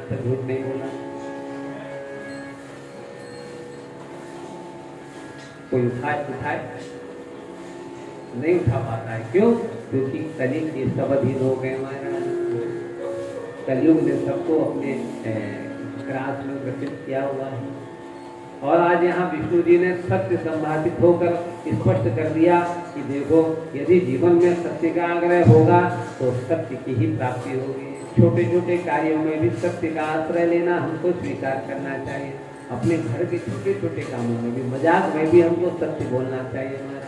अच्छा झूठ नहीं बोला। कोई उठाए नहीं उठा पाता है। क्यों? क्योंकि कलयुग के सब अधीन हो गए महाराज। कलयुग ने सबको अपने ग्रास में ग्रसित किया हुआ है। और आज यहाँ विष्णु जी ने सत्य संभाषित होकर स्पष्ट कर दिया कि देखो, यदि जीवन में सत्य का आग्रह होगा तो सत्य की ही प्राप्ति होगी। छोटे छोटे कार्यों में भी सत्य का आश्रय लेना हमको स्वीकार करना चाहिए। अपने घर के छोटे छोटे कामों में भी, मजाक में भी हमको सत्य बोलना चाहिए महाराज।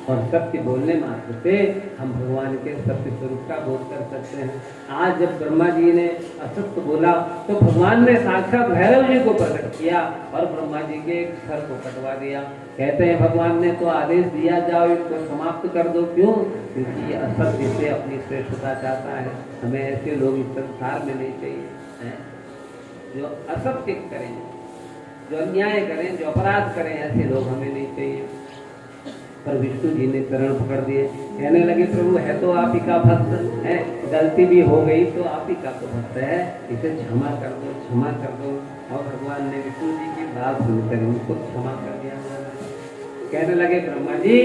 और सत्य बोलने मात्र से हम भगवान के सत्य स्वरूप का बोध कर सकते हैं। आज जब ब्रह्मा जी ने असत्य बोला तो भगवान ने साक्षात भैरव जी को प्रकट किया और ब्रह्मा जी के एक सर को कटवा दिया। कहते हैं भगवान ने तो आदेश दिया, जाओ इसको समाप्त कर दो। क्यों? क्योंकि ये असत्य से अपनी श्रेष्ठता चाहता है। हमें ऐसे लोग इस संसार में नहीं चाहिए, जो असत्य करें, जो अन्याय करें, जो अपराध करें, ऐसे लोग हमें नहीं चाहिए। पर विष्णु जी ने चरण पकड़ दिए, कहने लगे प्रभु है तो आप ही का भक्त है, गलती भी हो गई तो आप ही का तो भक्त है, इसे क्षमा कर दो, क्षमा कर दो। और भगवान ने विष्णु जी की बात सुनकर उनको क्षमा कर दिया। कहने लगे ब्रह्मा जी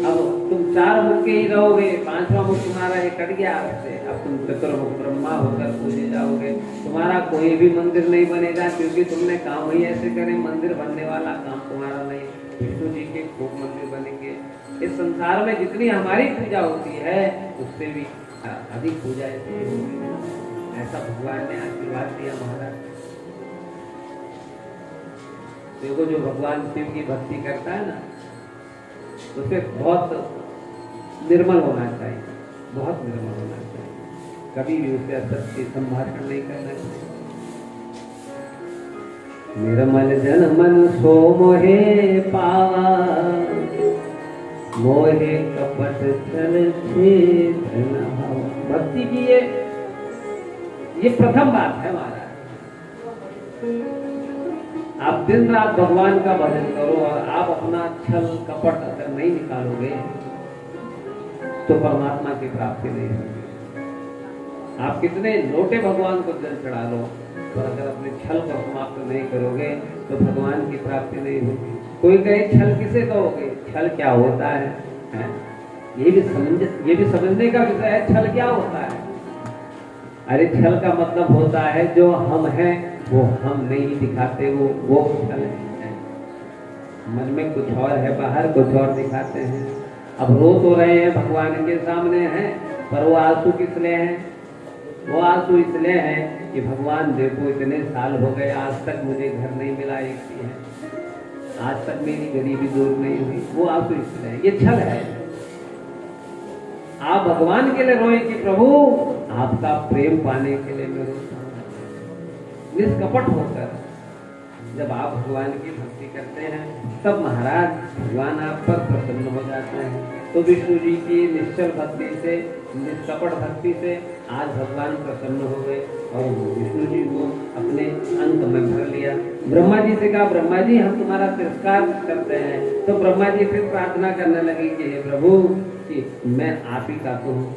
अब तुम 4 मुख के ही रहोगे, 5वां मुख तुम्हारा ये कट गया आपसे, अब तुम चतुर्मुख ब्रह्मा होकर पूजे जाओगे। तुम्हारा कोई भी मंदिर नहीं बनेगा, क्योंकि तुमने काम ही ऐसे करे, मंदिर बनने वाला काम तुम्हारा नहीं। विष्णु जी के खूब मंदिर बनेंगे। इस संसार में जितनी हमारी पूजा होती है उससे भी अधिक पूजा ऐसी होगी, ऐसा भगवान ने आशीर्वाद दिया महाराज। देखो, जो भगवान शिव की भक्ति करता है ना, उसे बहुत निर्मल होना चाहिए, बहुत निर्मल होना चाहिए। कभी भी उसे असत्य संभाषण नहीं करना चाहिए। निर्मल जन मन सो मोहे पावा, मोहे कपट छल छेद न भावा। भक्ति की ये प्रथम बात है महाराज। आप दिन रात भगवान का भजन करो और आप अपना छल कपट अगर नहीं निकालोगे तो परमात्मा की प्राप्ति नहीं होगी। आप कितने लोटे भगवान को जल चढ़ा लो, तो अगर अपने छल को समाप्त नहीं करोगे तो भगवान की प्राप्ति नहीं होगी। कोई कहे छल किसे कहोगे, छल क्या होता है? ये भी समझने का विषय है। छल क्या होता है? अरे छल का मतलब होता है जो हम हैं वो हम नहीं दिखाते, वो छल है। मन में कुछ और है, बाहर कुछ और दिखाते हैं। अब रो तो रहे हैं, भगवान के सामने हैं, पर वो आंसू किस लिए हैं? वो आंसू इसलिए हैं कि भगवान देखो इतने साल हो गए, आज तक मुझे घर नहीं मिला, एक भी है, आज तक मेरी गरीबी दूर नहीं हुई। वो आंसू इसलिए है, ये छल है। आप भगवान के लिए रोए कि प्रभु आपका प्रेम पाने के लिए मैं रोता हूं। निष्कपट होकर जब आप भगवान की भक्ति करते हैं तब महाराज भगवान आप पर प्रसन्न हो जाते हैं। तो विष्णु जी की निश्चल भक्ति से, निष्कपट भक्ति से आज भगवान प्रसन्न हो गए और विष्णु जी को अपने अंक में भर लिया। ब्रह्मा जी से कहा, ब्रह्मा जी हम तुम्हारा तिरस्कार करते हैं। तो ब्रह्मा जी फिर प्रार्थना करने लगे कि हे प्रभु कि मैं आप ही का तो हूँ।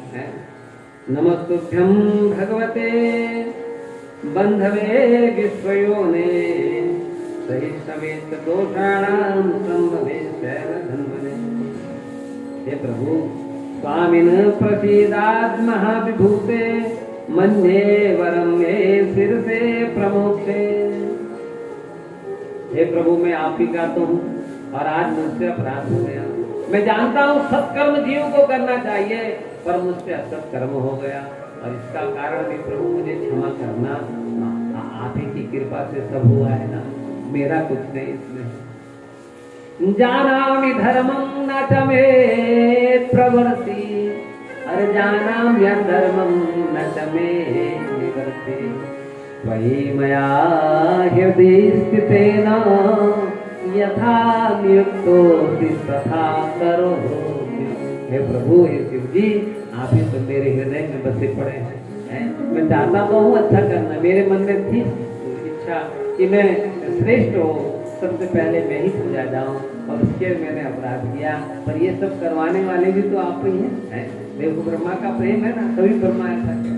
नमस्तुभ्यं भगवते बंधवे विश्वयोने सहिष्णवे दोषाणां संभवे शैलधन्वने। हे प्रभु स्वामिन प्रसीदात् महाविभूते मन्ये वरं मे शिरसे प्रमोक्षे। हे प्रभु मैं आप ही का तो हूँ और आज मुझसे अपराध हो गया। मैं जानता हूँ सत्कर्म जीव को करना चाहिए, पर मुझसे असत्कर्म हो गया और इसका कारण भी प्रभु मुझे क्षमा करना। आप ही की कृपा से सब हुआ है ना, मेरा कुछ नहीं इसमें। जानामि धर्मं न च मे प्रवर्ति, अरे जानामि धर्मं न च मे निवर्ति। त्वयि मया हृदि स्थितेन यथा नियुक्तोऽसि तथा करोमि। हे प्रभु, हे शिव जी, आप ही तो मेरे हृदय में बसे पड़े हैं। मैं चाहता तो हूँ अच्छा करना, मेरे मन में थी इच्छा कि मैं श्रेष्ठ हो, सबसे पहले मैं ही पूजा जाऊं और उसके मैंने अपराध किया, पर ये सब करवाने वाले भी तो आप ही हैं। देखो ब्रह्मा का प्रेम है ना, तभी ब्रह्मा ऐसा कह।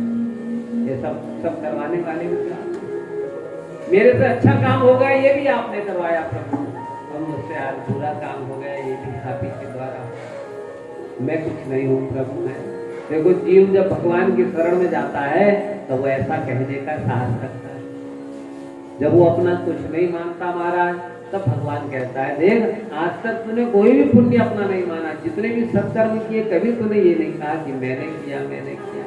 ये सब करवाने वाले भी क्या? मेरे से अच्छा काम हो गया ये भी आपने करवाया प्रभु, और मुझसे आज बुरा काम हो गया ये भी आप ही के द्वारा। मैं कुछ नहीं हूँ प्रभु। मैं देखो, जीव जब भगवान की शरण में जाता है तो वो ऐसा कहने का साहस करता है। जब वो अपना कुछ नहीं मानता महाराज, तब भगवान कहता है, देख आज तक तूने कोई भी पुण्य अपना नहीं माना, जितने भी सत्कर्म किए कभी तूने ये नहीं कहा कि मैंने किया मैंने किया।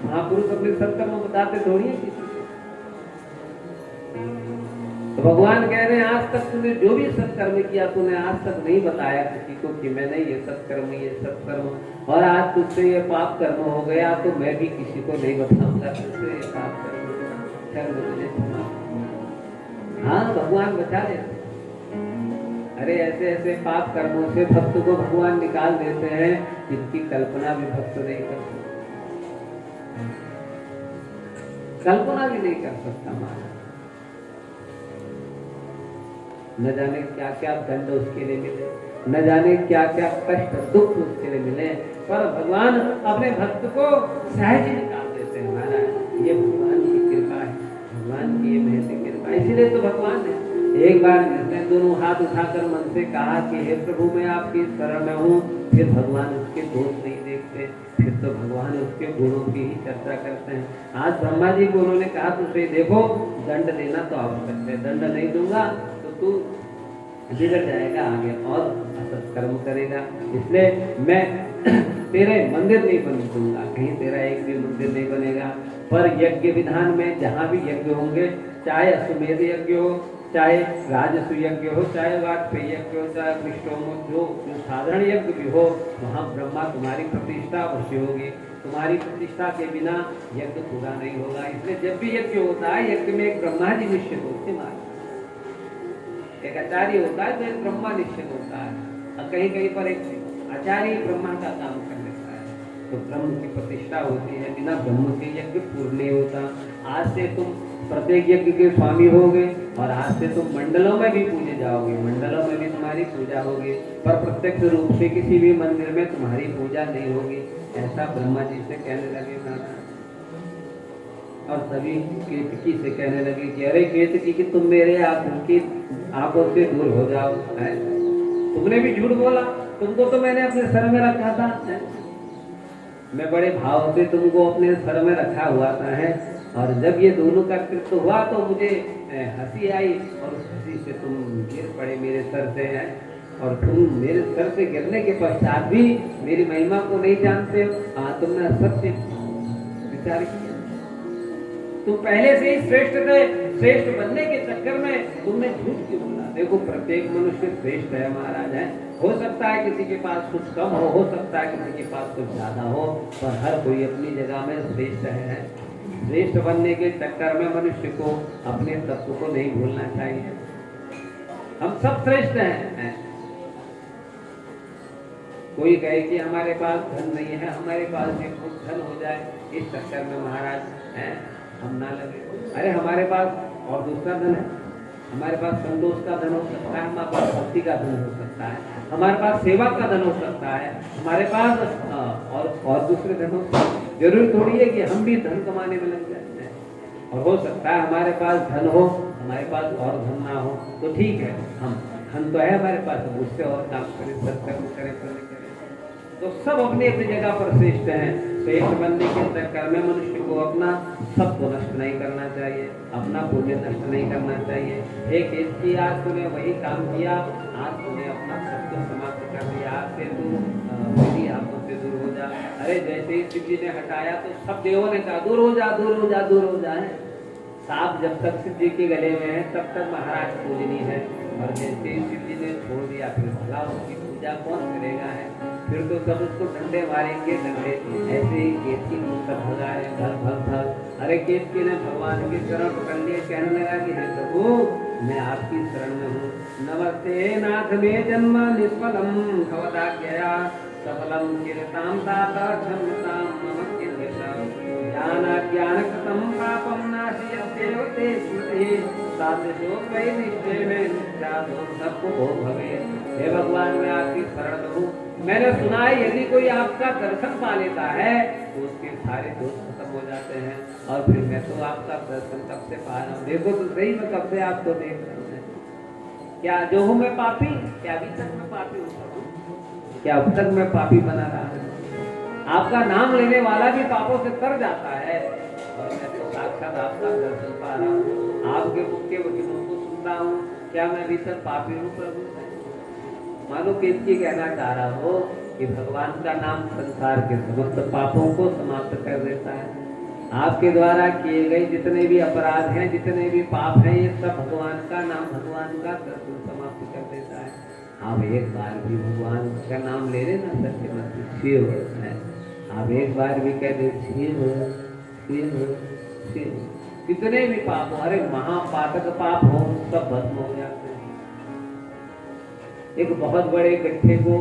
महापुरुष अपने सत्कर्म बताते थोड़ी है किसी। तो भगवान कह रहे हैं आज तक तूने जो भी सत्कर्म किया तूने आज तक नहीं बताया किसी को कि मैंने ये सत्कर्म ये सत्कर्म, और आज तुझसे ये पाप कर्म हो गया तो मैं भी किसी को नहीं बताऊंगा तुझसे ये पाप कर्म। हाँ, भगवान बचा लेते। अरे ऐसे ऐसे पाप कर्मों से भक्त को भगवान निकाल देते हैं जिनकी कल्पना भी भक्त नहीं कर सकता, कल्पना भी नहीं कर सकता। महाराज न जाने क्या क्या दंड उसके लिए मिले, न जाने क्या क्या कष्ट दुख उसके लिए मिले, पर भगवान अपने भक्त को सहज निकाल देते हैं। महाराज ये भगवान की कृपा है, भगवान की ये महती कृपा। इसीलिए तो भगवान ने एक बार जिसने दोनों हाथ उठाकर मन से कहा कि हे प्रभु मैं आपकी शरण में हूँ, फिर भगवान उसके दोष नहीं देखते, फिर तो भगवान उसके गुणों की ही चर्चा करते हैं। आज ब्रह्मा जी को उन्होंने कहा तुझे देखो दंड देना तो आवश्यक है, दंड नहीं दूंगा तो तू बिगड़ जाएगा आगे और असत कर्म करेगा, इसलिए मैं तेरे मंदिर नहीं बन दूंगा, कहीं तेरा एक भी मंदिर नहीं बनेगा। पर यज्ञ विधान में जहाँ भी यज्ञ होंगे, चाहे अश्वमेध यज्ञ हो, चाहे राजस्व यज्ञ हो, चाहे वाजपेयी यज्ञ हो, चाहे विष्णु हो, जो साधारण यज्ञ भी हो, वहाँ ब्रह्मा तुम्हारी प्रतिष्ठा अवश्य होगी। तुम्हारी प्रतिष्ठा के बिना यज्ञ पूरा नहीं होगा। इसलिए जब भी यज्ञ होता है, यज्ञ में एक ब्रह्मा जी निश्चित होते हैं, एक आचार्य होता है तो एक ब्रह्मा निश्चित होता है, और कहीं कहीं पर एक आचार्य ब्रह्मा का काम कर लेता है, तो ब्रह्म की प्रतिष्ठा होती है। बिना ब्रह्म के यज्ञ पूर्ण नहीं होता। आज से तुम प्रत्येक यज्ञ के स्वामी होगे और आज से तुम मंडलों में भी पूजे जाओगे, मंडलों में भी तुम्हारी पूजा होगी, पर प्रत्यक्ष रूप से किसी भी मंदिर में तुम्हारी पूजा नहीं होगी। ऐसा ब्रह्मा जी से कहने लगे महाराज, और सभी केतकी से कहने लगे कि अरे केतकी कि तुम मेरे आंखों से दूर हो जाओ, है? तुमने भी झूठ बोला, तुमको तो मैंने अपने सर में रखा था, है? मैं बड़े भाव से तुमको अपने सर में रखा हुआ था, है? और जब ये दोनों का कृत्य हुआ तो मुझे हंसी आई, और उस हंसी से तुम गिर पड़े मेरे सर से, है? और तुम मेरे सर से गिरने के पश्चात भी मेरी महिमा को नहीं जानते हो। हाँ, तुमने सत्य विचार किया, तुम पहले से ही श्रेष्ठ थे, श्रेष्ठ बनने के चक्कर में तुमने झूठ क्यों बोला? देखो प्रत्येक मनुष्य श्रेष्ठ है महाराज, है? हो सकता है किसी के पास कुछ कम हो सकता है किसी के पास कुछ ज्यादा हो, पर हर कोई अपनी जगह में श्रेष्ठ है। श्रेष्ठ बनने के चक्कर में मनुष्य को अपने तत्व को नहीं भूलना चाहिए। हम सब श्रेष्ठ हैं। कोई कहे कि हमारे पास धन नहीं है, हमारे पास भी कुछ धन हो जाए, इस चक्कर में महाराज है हम ना लगे। अरे हमारे पास और दूसरा धन है, हमारे पास संतोष का धन हो सकता है, हमारे पास भक्ति का धन हो सकता है, हमारे पास सेवा का धन हो सकता है, हमारे पास और दूसरे धन हो सकते हैं। जरूरी थोड़ी है कि हम भी धन कमाने में लग जाए, और हो सकता है हमारे पास धन हो, हमारे पास और धन ना हो, तो ठीक है, हम धन तो है हमारे पास, उससे और काम करें, सत्कर्म करें। तो सब अपनी अपनी जगह पर श्रेष्ठ हैं। श्रेष्ठ बनने के चक्कर में मनुष्य को अपना सत्व नष्ट नहीं करना चाहिए, अपना पुण्य नष्ट नहीं करना चाहिए। एक इसकी आज तूने वही काम किया, आज तूने अपना सत्व समाप्त कर दिया, आज से तू मेरी हाथों से दूर हो जा। अरे जैसे ही शिव जी ने हटाया तो सब देवों ने कहा दूर हो जा, दूर हो जा, दूर हो जा। सांप जब तक शिव जी के गले में है तब तक महाराज पूजनीय है, और जैसे ही शिव जी ने छोड़ दिया फिर भला उसकी पूजा कौन करेगा, है? फिर तो सब उसको डंडे मारेंगे, डंडे ऐसे ही केतकी मुझसे भगाए भग। अरे केतकी ने भगवान की शरण पकड़ लिए, कहने लगा कि हे प्रभु मैं आपकी शरण में हूँ। नमस्ते नाथ में जन्म निष्फलम भवदाज्ञया सफलम कीर्ताम दाता क्षमताम मम कीर्तनम ज्ञान कृतम पापम नाशयत्येव ते स्मृति साधो कई निश्चय में जादो सबको भो भवे। हे भगवान मैं आपकी शरण हूँ। मैंने सुना है यदि कोई आपका दर्शन पा लेता है तो उसके सारे दोष खत्म हो जाते हैं और फिर मैं तो आपका दर्शन कब से पा रहा हूँ, देखो तो सही मैं कब से आपको देख रहा हूँ। क्या जो हूँ मैं पापी, क्या अभी तक मैं पापी हूँ, क्या अब तक मैं पापी बना रहा हूँ? आपका नाम लेने वाला भी पापों से तर जाता है और मैं तो साक्षात आपका दर्शन पा रहा हूँ, आपके मुख के वचनों को सुनता हूँ, क्या मैं अभी तक पापी हूँ प्रभु? मानो किसकी कहना चाह रहा हो कि भगवान का नाम संसार के समस्त पापों को समाप्त कर देता है। आपके द्वारा किए गए जितने भी अपराध हैं, जितने भी पाप हैं, ये सब भगवान का नाम, भगवान का दर्शन समाप्त कर देता है। आप एक बार भी भगवान का नाम ले लेना सत्यमत शिव है, आप एक बार भी कह दे शिव शिव शिव, कितने भी पाप हो, अरे महापातक पाप हो, सब भस्म हो जाते हैं। एक बहुत बड़े गड्ढे को,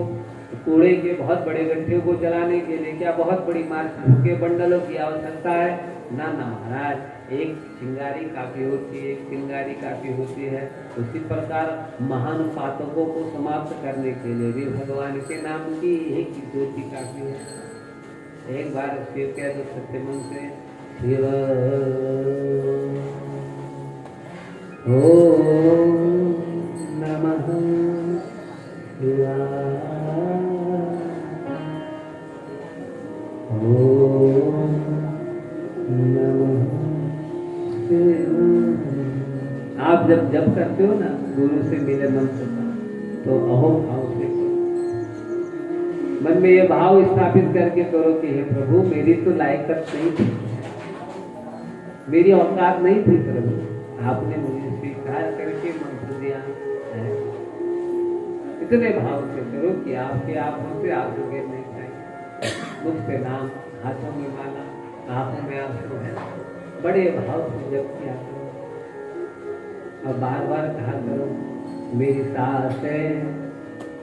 कूड़े के बहुत बड़े गड्ढे को जलाने के लिए क्या बहुत बड़ी मात्रा के बंडलों की आवश्यकता है? ना ना महाराज, एक चिंगारी काफी होती है, एक चिंगारी काफी होती है। उसी प्रकार महान पातकों को समाप्त करने के लिए भी भगवान के नाम की एक ज्योति काफी है। एक बार शिव कह दो सत्य मन से, शिव ओम नमः शिवाय, ओम नमः शिवाय। आप जब जब करते हो ना गुरु से मिले मंत्र का, तो अहोम भाव से करो, मन में ये भाव स्थापित करके करो कि हे प्रभु मेरी तो लायकत नहीं थी, मेरी औकात नहीं थी प्रभु, आपने मुझे स्वीकार करके मंत्र दिया है। इतने भाव से करो कि आपके आंखों से आंसू गिरने चाहिए, मुख से नाम, हाथों में माला, आंखों में आंसू है, बड़े भाव से जब किया करो। और बार बार कहा करो, मेरी सांसें,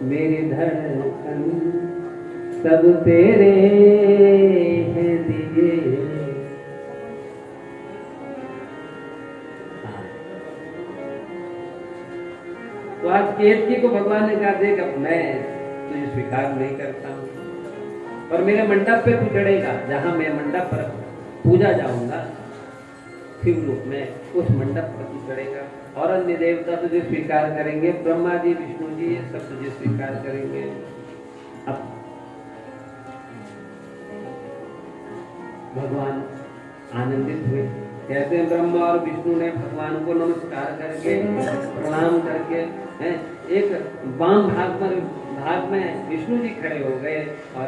मेरी धड़कन सब तेरे हैं दिए। तो आज केतकी को भगवान ने कहा, देख अब मैं तुझे स्वीकार नहीं करता हूँ, और मेरे मंडप पे तू चढ़ेगा, जहां मैं मंडप पर पूजा जाऊंगा शिवरूप में, उस मंडप पर तू चढ़ेगा, और अन्य देवता तुझे स्वीकार करेंगे, ब्रह्मा जी, विष्णु जी, ये सब तुझे स्वीकार करेंगे। अब भगवान आनंदित हुए, कहते हैं ब्रह्मा और विष्णु ने भगवान को नमस्कार करके, प्रणाम करके, हैं, एक वाम भाग में विष्णु जी खड़े हो गए और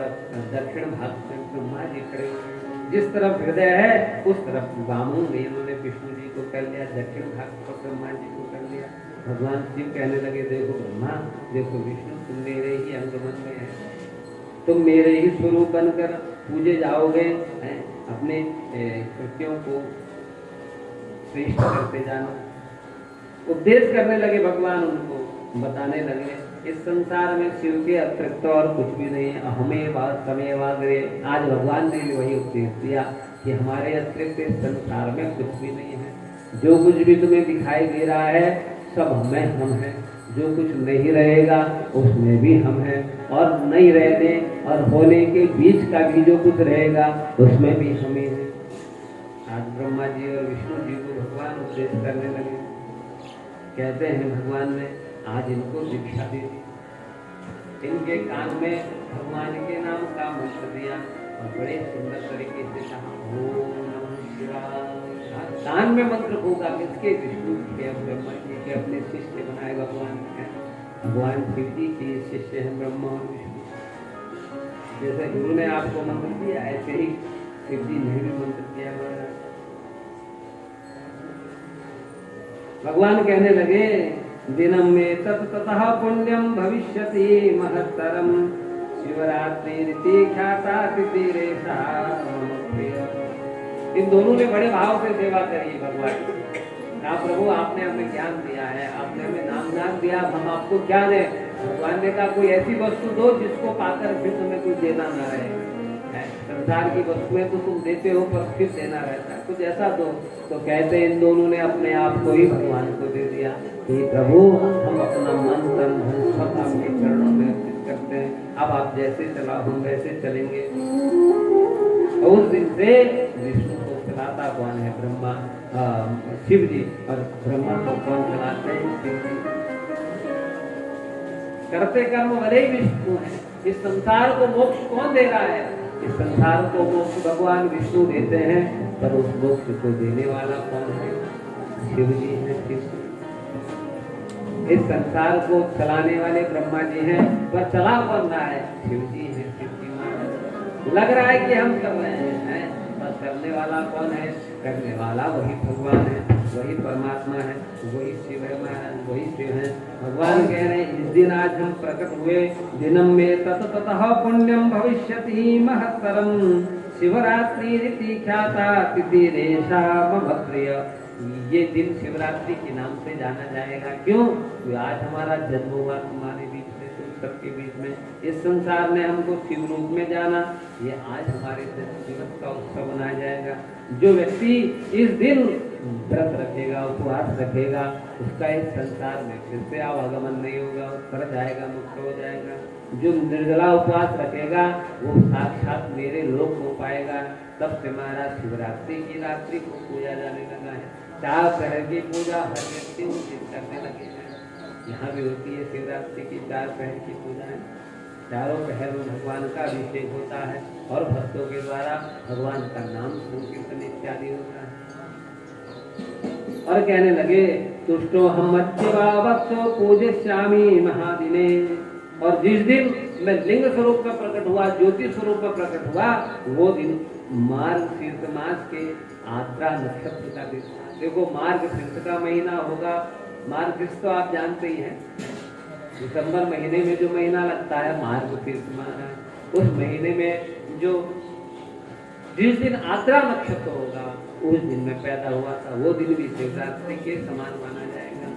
दक्षिण भाग में ब्रह्मा जी खड़े हो गए। जिस तरफ हृदय है उस तरफ वामों में इन्होंने विष्णु जी को कर लिया, दक्षिण भाग पर ब्रह्मा जी को कर लिया। भगवान शिव कहने लगे, देखो ब्रह्मा, देखो विष्णु, तुम मेरे ही अंगमन में है, तुम मेरे ही स्वरूप बनकर पूजे जाओगे, हैं, अपने कृत्यों को श्रेष्ठ करते जाना। उपदेश करने लगे भगवान, उनको बताने लगे इस संसार में शिव के अतिरिक्त और कुछ भी नहीं है, अहमेवा तमेवाग्रे। आज भगवान ने भी वही उपदेश दिया कि हमारे अतिरिक्त इस संसार में कुछ भी नहीं है, जो कुछ भी तुम्हें दिखाई दे रहा है सब हमें हम हैं, जो कुछ नहीं रहेगा उसमें भी हम हैं, और नहीं रहने और होने के बीच का भी जो कुछ रहेगा उसमें भी हम ही हैं। आज ब्रह्मा जी और विष्णु जी को भगवान उपदेश करने लगे। कहते हैं भगवान ने आज इनको दीक्षा दी, इनके कान में भगवान के नाम का मंत्र दिया और बड़े सुंदर तरीके से कहा, ओम नमः शिवाय। कान में मंत्र होगा किसके? विष्णु के, ब्रह्मा जी के अपने शिष्य बनाए भगवान के। भगवान शिव जी के शिष्य हैं ब्रह्मा और विष्णु। जैसे गुरु ने आपको मंत्र दिया, ऐसे ही शिव जी ने भी मंत्र दिया। भगवान कहने लगे, दिनम में ततः पुण्यम भविष्यति महत्तरम, शिवरात्रि ख्याता तिथिरेशा। इन दोनों ने बड़े भाव से सेवा करी भगवान। कहा प्रभु आपने हमें ज्ञान दिया है, आपने हमें नाम ज्ञान दिया, हम आपको क्या दें? भगवान ने कहा कोई ऐसी वस्तु दो जिसको पाकर फिर तुम्हें कुछ देना न रहे। संसार की वस्तुएं तो तुम देते हो पर फिर देना रहता है, कुछ ऐसा दो। तो कहते इन दोनों ने अपने आप को ही भगवान को दे दिया कि प्रभु हम अपना मन तन धन सब आपके चरणों में अर्पित करते हैं, अब आप जैसे चला हम वैसे चलेंगे। और उस दिन से विष्णु चलाता कौन है? ब्रह्मा, शिव जी। और ब्रह्मा को कौन चलाते हैं? शिव जी। करते कर्म भले ही विष्णु है। इस संसार को मोक्ष कौन दे रहा है? इस संसार को मोक्ष भगवान विष्णु देते हैं, पर उस मोक्ष को देने वाला कौन है? शिव जी है। शिव। इस संसार को चलाने वाले ब्रह्मा जी हैं, पर चला कौन रहा है? शिव जी है। शिव जी महाराज। लग रहा है कि हम कर रहे हैं, पर करने वाला कौन है? करने वाला वही भगवान है, वही परमात्मा है, वही शिव है महाराज, वही शिव है। भगवान कह रहे हैं, इस दिन आज हम प्रकट हुए, दिनम में ततः पुण्यम भविष्यति महत्तरम, शिवरात्रि रीति ख्याता तिथिरेशा मम प्रिय। ये दिन शिवरात्रि के नाम से जाना जाएगा। क्यों? आज हमारा जन्म हुआ तुम्हारे बीच में, तुम सबके बीच में। इस संसार ने हमको शिव रूप में जाना, ये आज हमारे दिवस का उत्सव मनाया जाएगा। जो व्यक्ति इस दिन व्रत रखेगा, उपवास रखेगा, उसका इस संसार में फिर से आवागमन नहीं होगा, कर जाएगा, मुक्त हो जाएगा। जो निर्जला उपवास रखेगा, वो साक्षात मेरे लोक को पाएगा। तब से महाराज शिवरात्रि की रात्रि को पूजा जाने लगा है। 4 पहर की पूजा हर व्यक्ति उचित करने लगे हैं। यहाँ भी होती है शिवरात्रि की 4 पहर की पूजा है। चारों पहर में भगवान का अभिषेक होता है और भक्तों के द्वारा भगवान का नाम संकीर्तन इत्यादि होता है। और कहने लगे, तुष्टो हम भक्तो पूजिष्यामि महादिने। और जिस दिन मैं लिंग स्वरूप में प्रकट हुआ, ज्योति स्वरूप में प्रकट हुआ, वो दिन मार्गशीर्ष मास के आद्रा नक्षत्र का दिन। देखो, मार्गशीर्ष का महीना होगा। मार्गशीर्ष तो आप जानते ही हैं, दिसंबर महीने में जो महीना लगता है मार्गशीर्ष माह। उस महीने में जो जिस दिन आद्रा नक्षत्र होगा, उस दिन में पैदा हुआ था, वो दिन भी शिवरात्रि के समान माना जाएगा।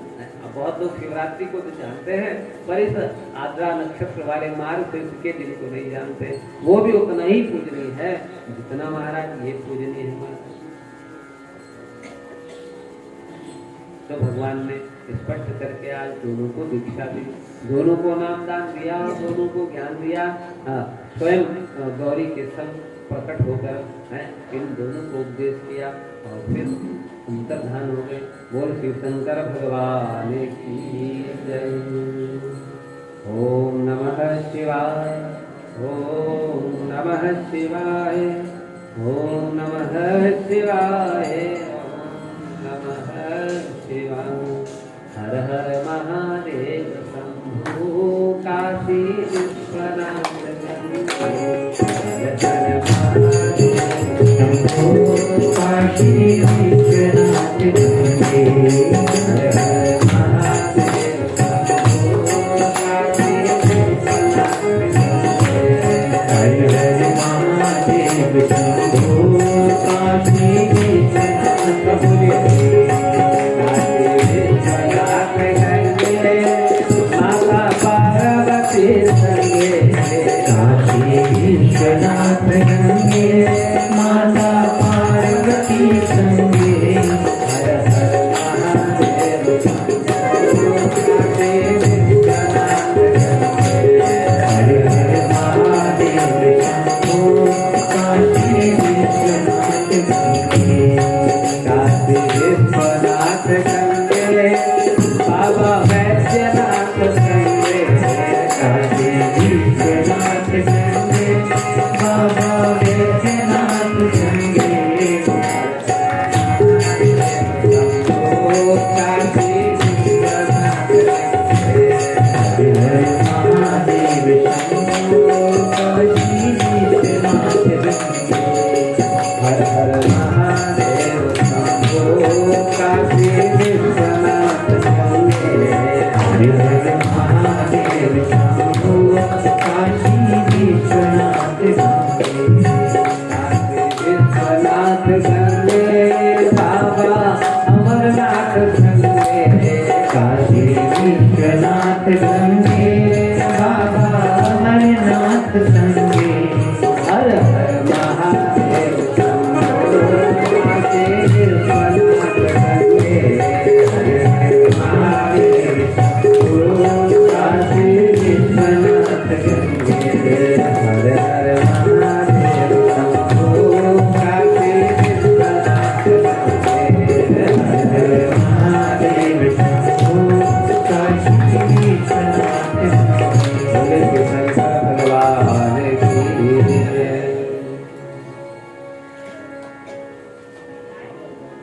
अब बहुत लोग शिवरात्रि को तो जानते हैं, पर इस आद्रा नक्षत्र वाले मार्गशीर्ष के दिन को नहीं जानते। वो भी उतना ही पूजनीय है जितना महाराज ये पूजनीय है। तो भगवान ने स्पष्ट करके आज दोनों को दीक्षा दी, दोनों को नामदान दिया और दोनों को ज्ञान दिया। स्वयं गौरी के संग प्रकट होकर इन दोनों को उपदेश किया और फिर अंतर्धान हो गए। बोल शिव शंकर भगवान की जय। ओम नमः शिवाय, ओम नमः शिवाय, ओम नमः शिवाय, ओम नमः शिवाय। हर हर महादेव शंभो काशी विश्वनाथ काशी विश्वनाथ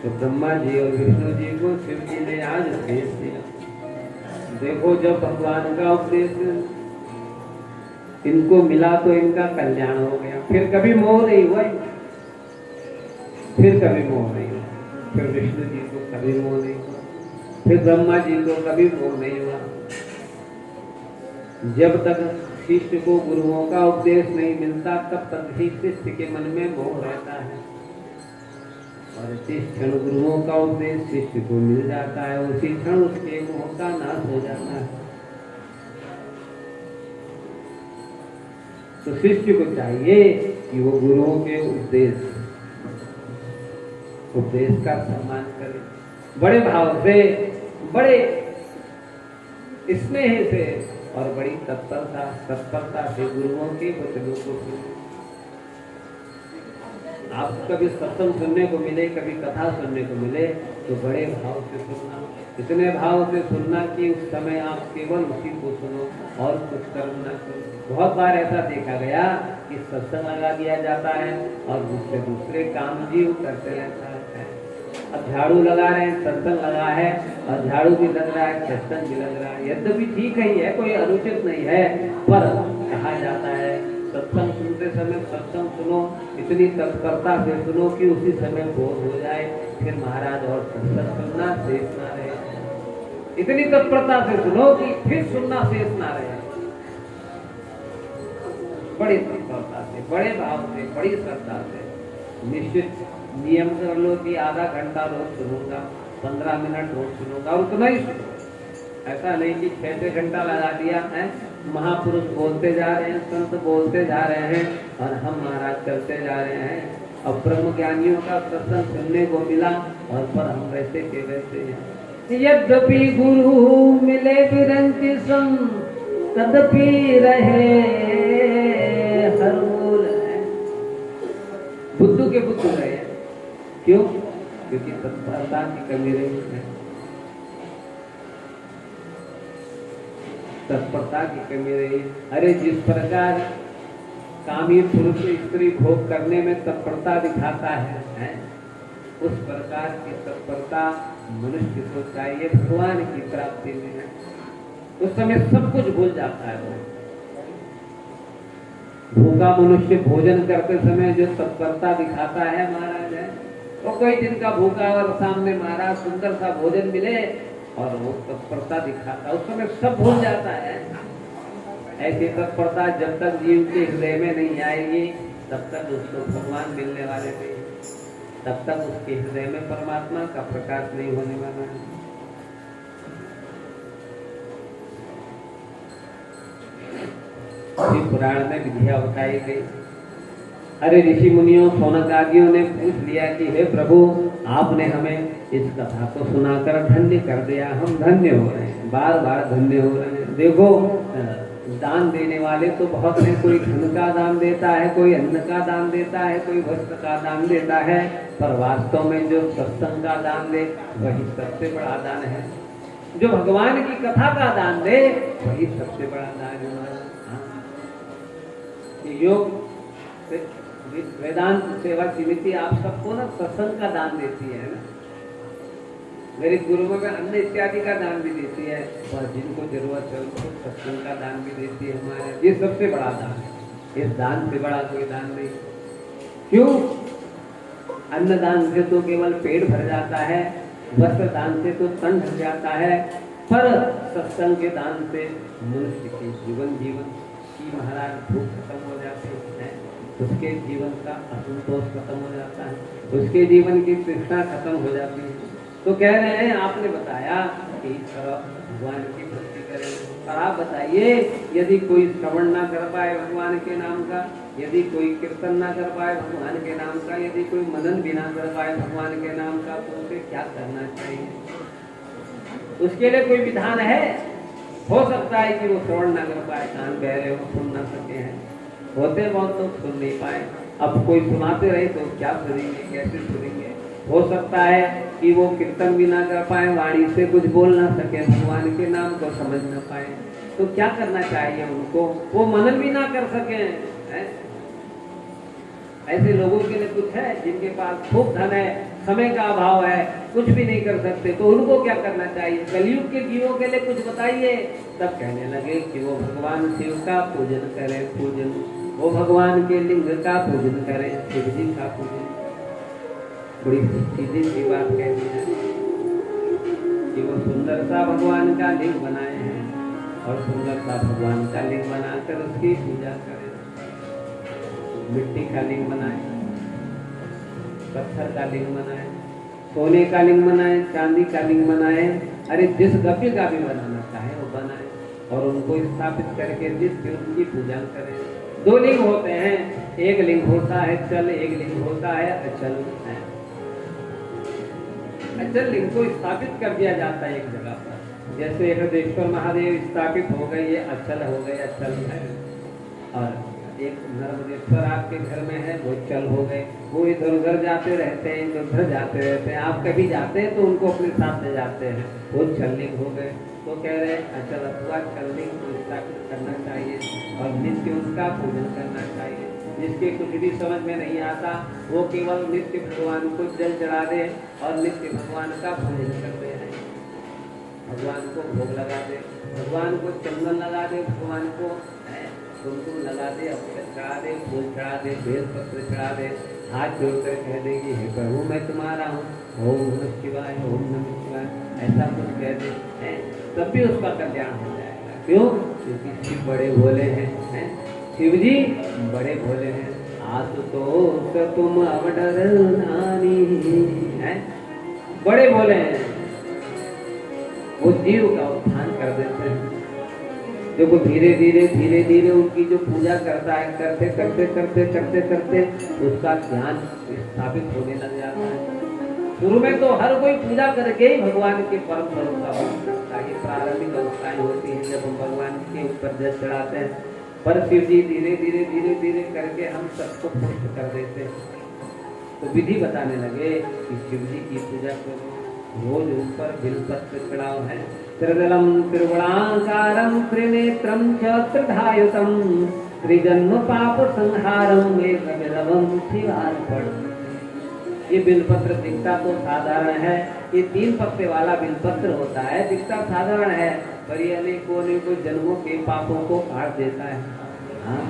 तो ब्रह्मा जी और विष्णु जी को शिव जी ने आज उपदेश दिया। देखो जब भगवान का उपदेश इनको मिला तो इनका कल्याण हो गया, फिर कभी मोह नहीं हुआ, फिर कभी मोह नहीं हुआ, फिर विष्णु जी को कभी मोह नहीं हुआ, फिर ब्रह्मा जी को कभी मोह नहीं हुआ। जब तक शिष्य को गुरुओं का उपदेश नहीं मिलता तब तक ही शिष्य के मन में मोह रहता है, और जिस क्षण गुरुओं का उपदेश शिष्य को मिल जाता है उसी क्षण उसके मोह का नाश हो जाता है। तो शिष्य को चाहिए कि वो गुरुओं के उपदेश का सम्मान करे, बड़े भाव से, बड़े स्नेह से और बड़ी तत्परता से गुरुओं के वचनों को सुने। आपको कभी सत्संग सुनने को मिले, कभी कथा सुनने को मिले तो बड़े भाव से सुनना, इतने भाव से सुनना कि उस समय आप केवल उसी को सुनो और कुछ कर्म न करो। बहुत बार ऐसा देखा गया कि सत्संग लगा दिया जाता है और दूसरे काम जीव करते रहता है। अब झाड़ू लगा रहे हैं, सत्संग लगा है, और झाड़ू भी लग रहा है, सत्संग भी लग रहा है, यद्यपि ठीक ही है, कोई अनुचित नहीं है, पर कहा जाता है सत्संग सुनते समय सत्संग सुनो, इतनी तत्परता से सुनो कि उसी समय बोध हो जाए, फिर महाराज और सत्संग सुनना शेष ना रहे। इतनी तत्परता से सुनो कि फिर सुनना शेष ना रहे। बड़ी तत्परता से, बड़े भाव से, बड़ी श्रद्धा से निश्चित नियम कर लो कि आधा घंटा रोज सुनूंगा, 15 मिनट रोज सुनूंगा, और उतना ही सुनो। ऐसा नहीं कि 6 घंटा लगा दिया है। महापुरुष बोलते जा रहे हैं, संत बोलते जा रहे हैं और हम महाराज करते जा रहे हैं। अब ब्रह्म ज्ञानियों का सत्संग सुनने को मिला और पर हम वैसे के वैसे हैं। यद्यपि गुरु मिले बिरंग संग तदपि रहे हर मूल है। बुद्धू के बुद्धू रहे, क्यों? क्योंकि तत्परता की कमी रही है, तत्परता की कमी रही। अरे जिस प्रकार कामी पुरुष स्त्री भोग करने में तत्परता दिखाता है, उस प्रकार की तत्परता मनुष्य को चाहिए भगवान की प्राप्ति में है। उस समय सब कुछ भूल जाता है। वो भूखा मनुष्य भोजन करते समय जो तत्परता दिखाता है महाराज है, वो कोई दिन का भूखा और सामने महाराज सुंदर सा भोजन मिले और वो तत्परता दिखाता, उस समय सब भूल जाता है। ऐसी तत्परता जब तक जीव के हृदय में नहीं आएगी तब तक उसको भगवान मिलने वाले नहीं, तब तक उसके हृदय में परमात्मा का प्रकाश नहीं होने वाला है। इसी पुराण में विधिया बताई गई। अरे ऋषि मुनियों, शौनक आदियों ने पूछ लिया कि हे प्रभु, आपने हमें इस कथा को सुनाकर धन्य कर दिया, हम धन्य हो रहे हैं, बार बार धन्य हो रहे हैं। देखो दान देने वाले तो बहुत हैं, कोई धन का दान देता है, कोई अन्न का दान देता है, कोई वस्त्र का दान देता है, पर वास्तव में जो सत्संग का दान दे वही सबसे बड़ा दान है। जो भगवान की कथा का दान दे वही सबसे बड़ा दान है। योग वेदांत सेवा समिति आप सबको ना सत्संग का दान देती है ना, मेरे गुरुओं में अन्न इत्यादि का दान भी देती है, और जिनको जरूरत है उनको सत्संग का दान भी देती है हमारे। ये सबसे बड़ा दान है, इस दान से बड़ा कोई दान नहीं। क्यों? अन्न दान से तो केवल पेट भर जाता है, वस्त्र दान से तो तन भर जाता है, पर सत्संग के दान से मनुष्य के जीवन की महाराज भूख खत्म हो जाती है, उसके जीवन का असंतोष खत्म हो जाता है, उसके जीवन की तृष्णा खत्म हो जाती है। तो कह रहे हैं आपने बताया कि भगवान की भक्ति करें, और आप बताइए यदि कोई श्रवण ना कर पाए भगवान के नाम का, यदि कोई कीर्तन ना कर पाए भगवान के नाम का, यदि कोई मनन भी ना कर पाए भगवान के नाम का, तो उसे क्या करना चाहिए? उसके लिए कोई विधान है? हो सकता है कि वो श्रवण ना कर पाए, कान बहरे हो, सुन ना सके हैं, होते बहुत लोग सुन नहीं पाए। अब कोई सुनाते रहे तो क्या सुनेंगे, कैसे सुनेंगे? हो सकता है कि वो कीर्तन भी ना कर पाए, वाणी से कुछ बोल ना सके, भगवान के नाम को समझ ना पाए, तो क्या करना चाहिए उनको? वो मनन भी ना कर सके है? ऐसे लोगों के लिए कुछ है जिनके पास खूब धन है, समय का अभाव है, कुछ भी नहीं कर सकते, तो उनको क्या करना चाहिए? कलयुग के जीवों के लिए कुछ बताइए। तब कहने लगे कि वो भगवान शिव का पूजन करें, पूजन, वो भगवान के लिंग का पूजन करें, शिव जी का पूजन। बड़ी सीधी सी बात कह दी है कि वो सुंदर सा भगवान का लिंग बनाए हैं और सुंदर सा भगवान का लिंग बनाकर उसकी पूजा करें। मिट्टी का लिंग बनाए, पत्थर का लिंग बनाए, सोने का लिंग बनाए, चांदी का लिंग बनाए, अरे जिस गप्पी का भी बनाना चाहे वो बनाए और उनको स्थापित करके नित्य उनकी पूजा करें। दो लिंग होते हैं, एक लिंग होता है चल, एक लिंग होता है अचल। अचल लिंग को स्थापित कर दिया जाता है एक जगह पर, जैसे हृदयेश्वर महादेव स्थापित हो गए, ये अचल हो गए, अचल है। और एक नर्मदेश्वर आपके घर में है, वो चल हो गए, वो इधर उधर जाते रहते हैं, इधर उधर जाते रहते हैं, आप कभी जाते हैं तो उनको अपने साथ ले जाते हैं, वो चललिंग हो गए। तो कह रहे हैं अचल अथवा चललिंग को स्थापित करना चाहिए और नित्य उसका पूजन करना चाहिए। जिसके कुछ भी समझ में नहीं आता वो केवल नित्य भगवान को जल चढ़ा दे और नित्य भगवान का पूजन करते हैं, भगवान को भोग लगा दे, भगवान को चंदन लगा दे, भगवान को कुमकुम लगा दे, अक्षत चढ़ा दे, फूल चढ़ा दे, बेल पत्र चढ़ा दे, हाथ जोड़कर कह देगी हे प्रभु मैं तुम्हारा हूँ, ओम नमः शिवाय, ओम नमः शिवाय, ऐसा कुछ कह दे, तब भी उसका कल्याण हो जाएगा। क्यों? क्योंकि शिव बड़े भोले हैं, शिव जी बड़े भोले हैं। आसुतोष तुम अवडर नानी है, बड़े भोले हैं, वो जीव का उत्थान कर देते हैं। जो को धीरे धीरे उनकी जो पूजा करता है, करते करते करते करते करते उसका ज्ञान स्थापित होने लग जाता है। शुरू में तो हर कोई पूजा करके ही भगवान के परम भरोसा बन सकता है। प्रारंभिक अवस्थाएं होती हैं जब हम भगवान के ऊपर जल चढ़ाते हैं, पर शिव जी धीरे धीरे करके हम सबको पुष्ट कर देते हैं। तो विधि बताने लगे कि शिव जी की पूजा करो, रोज ऊपर बिलपत्र चढ़ाओ है, त्रिदलम त्रिगुणाकारं त्रिनेत्रं च त्रिधायुतं त्रिजन्म पाप संहारं एकविधवं शिवार्पणम्। ये बिलपत्र दिखता तो साधारण है, ये 3 पत्ते वाला बिलपत्र होता है, दिखता साधारण है पर ये अनेकों जन्मों के पापों को काट देता है। हाँ?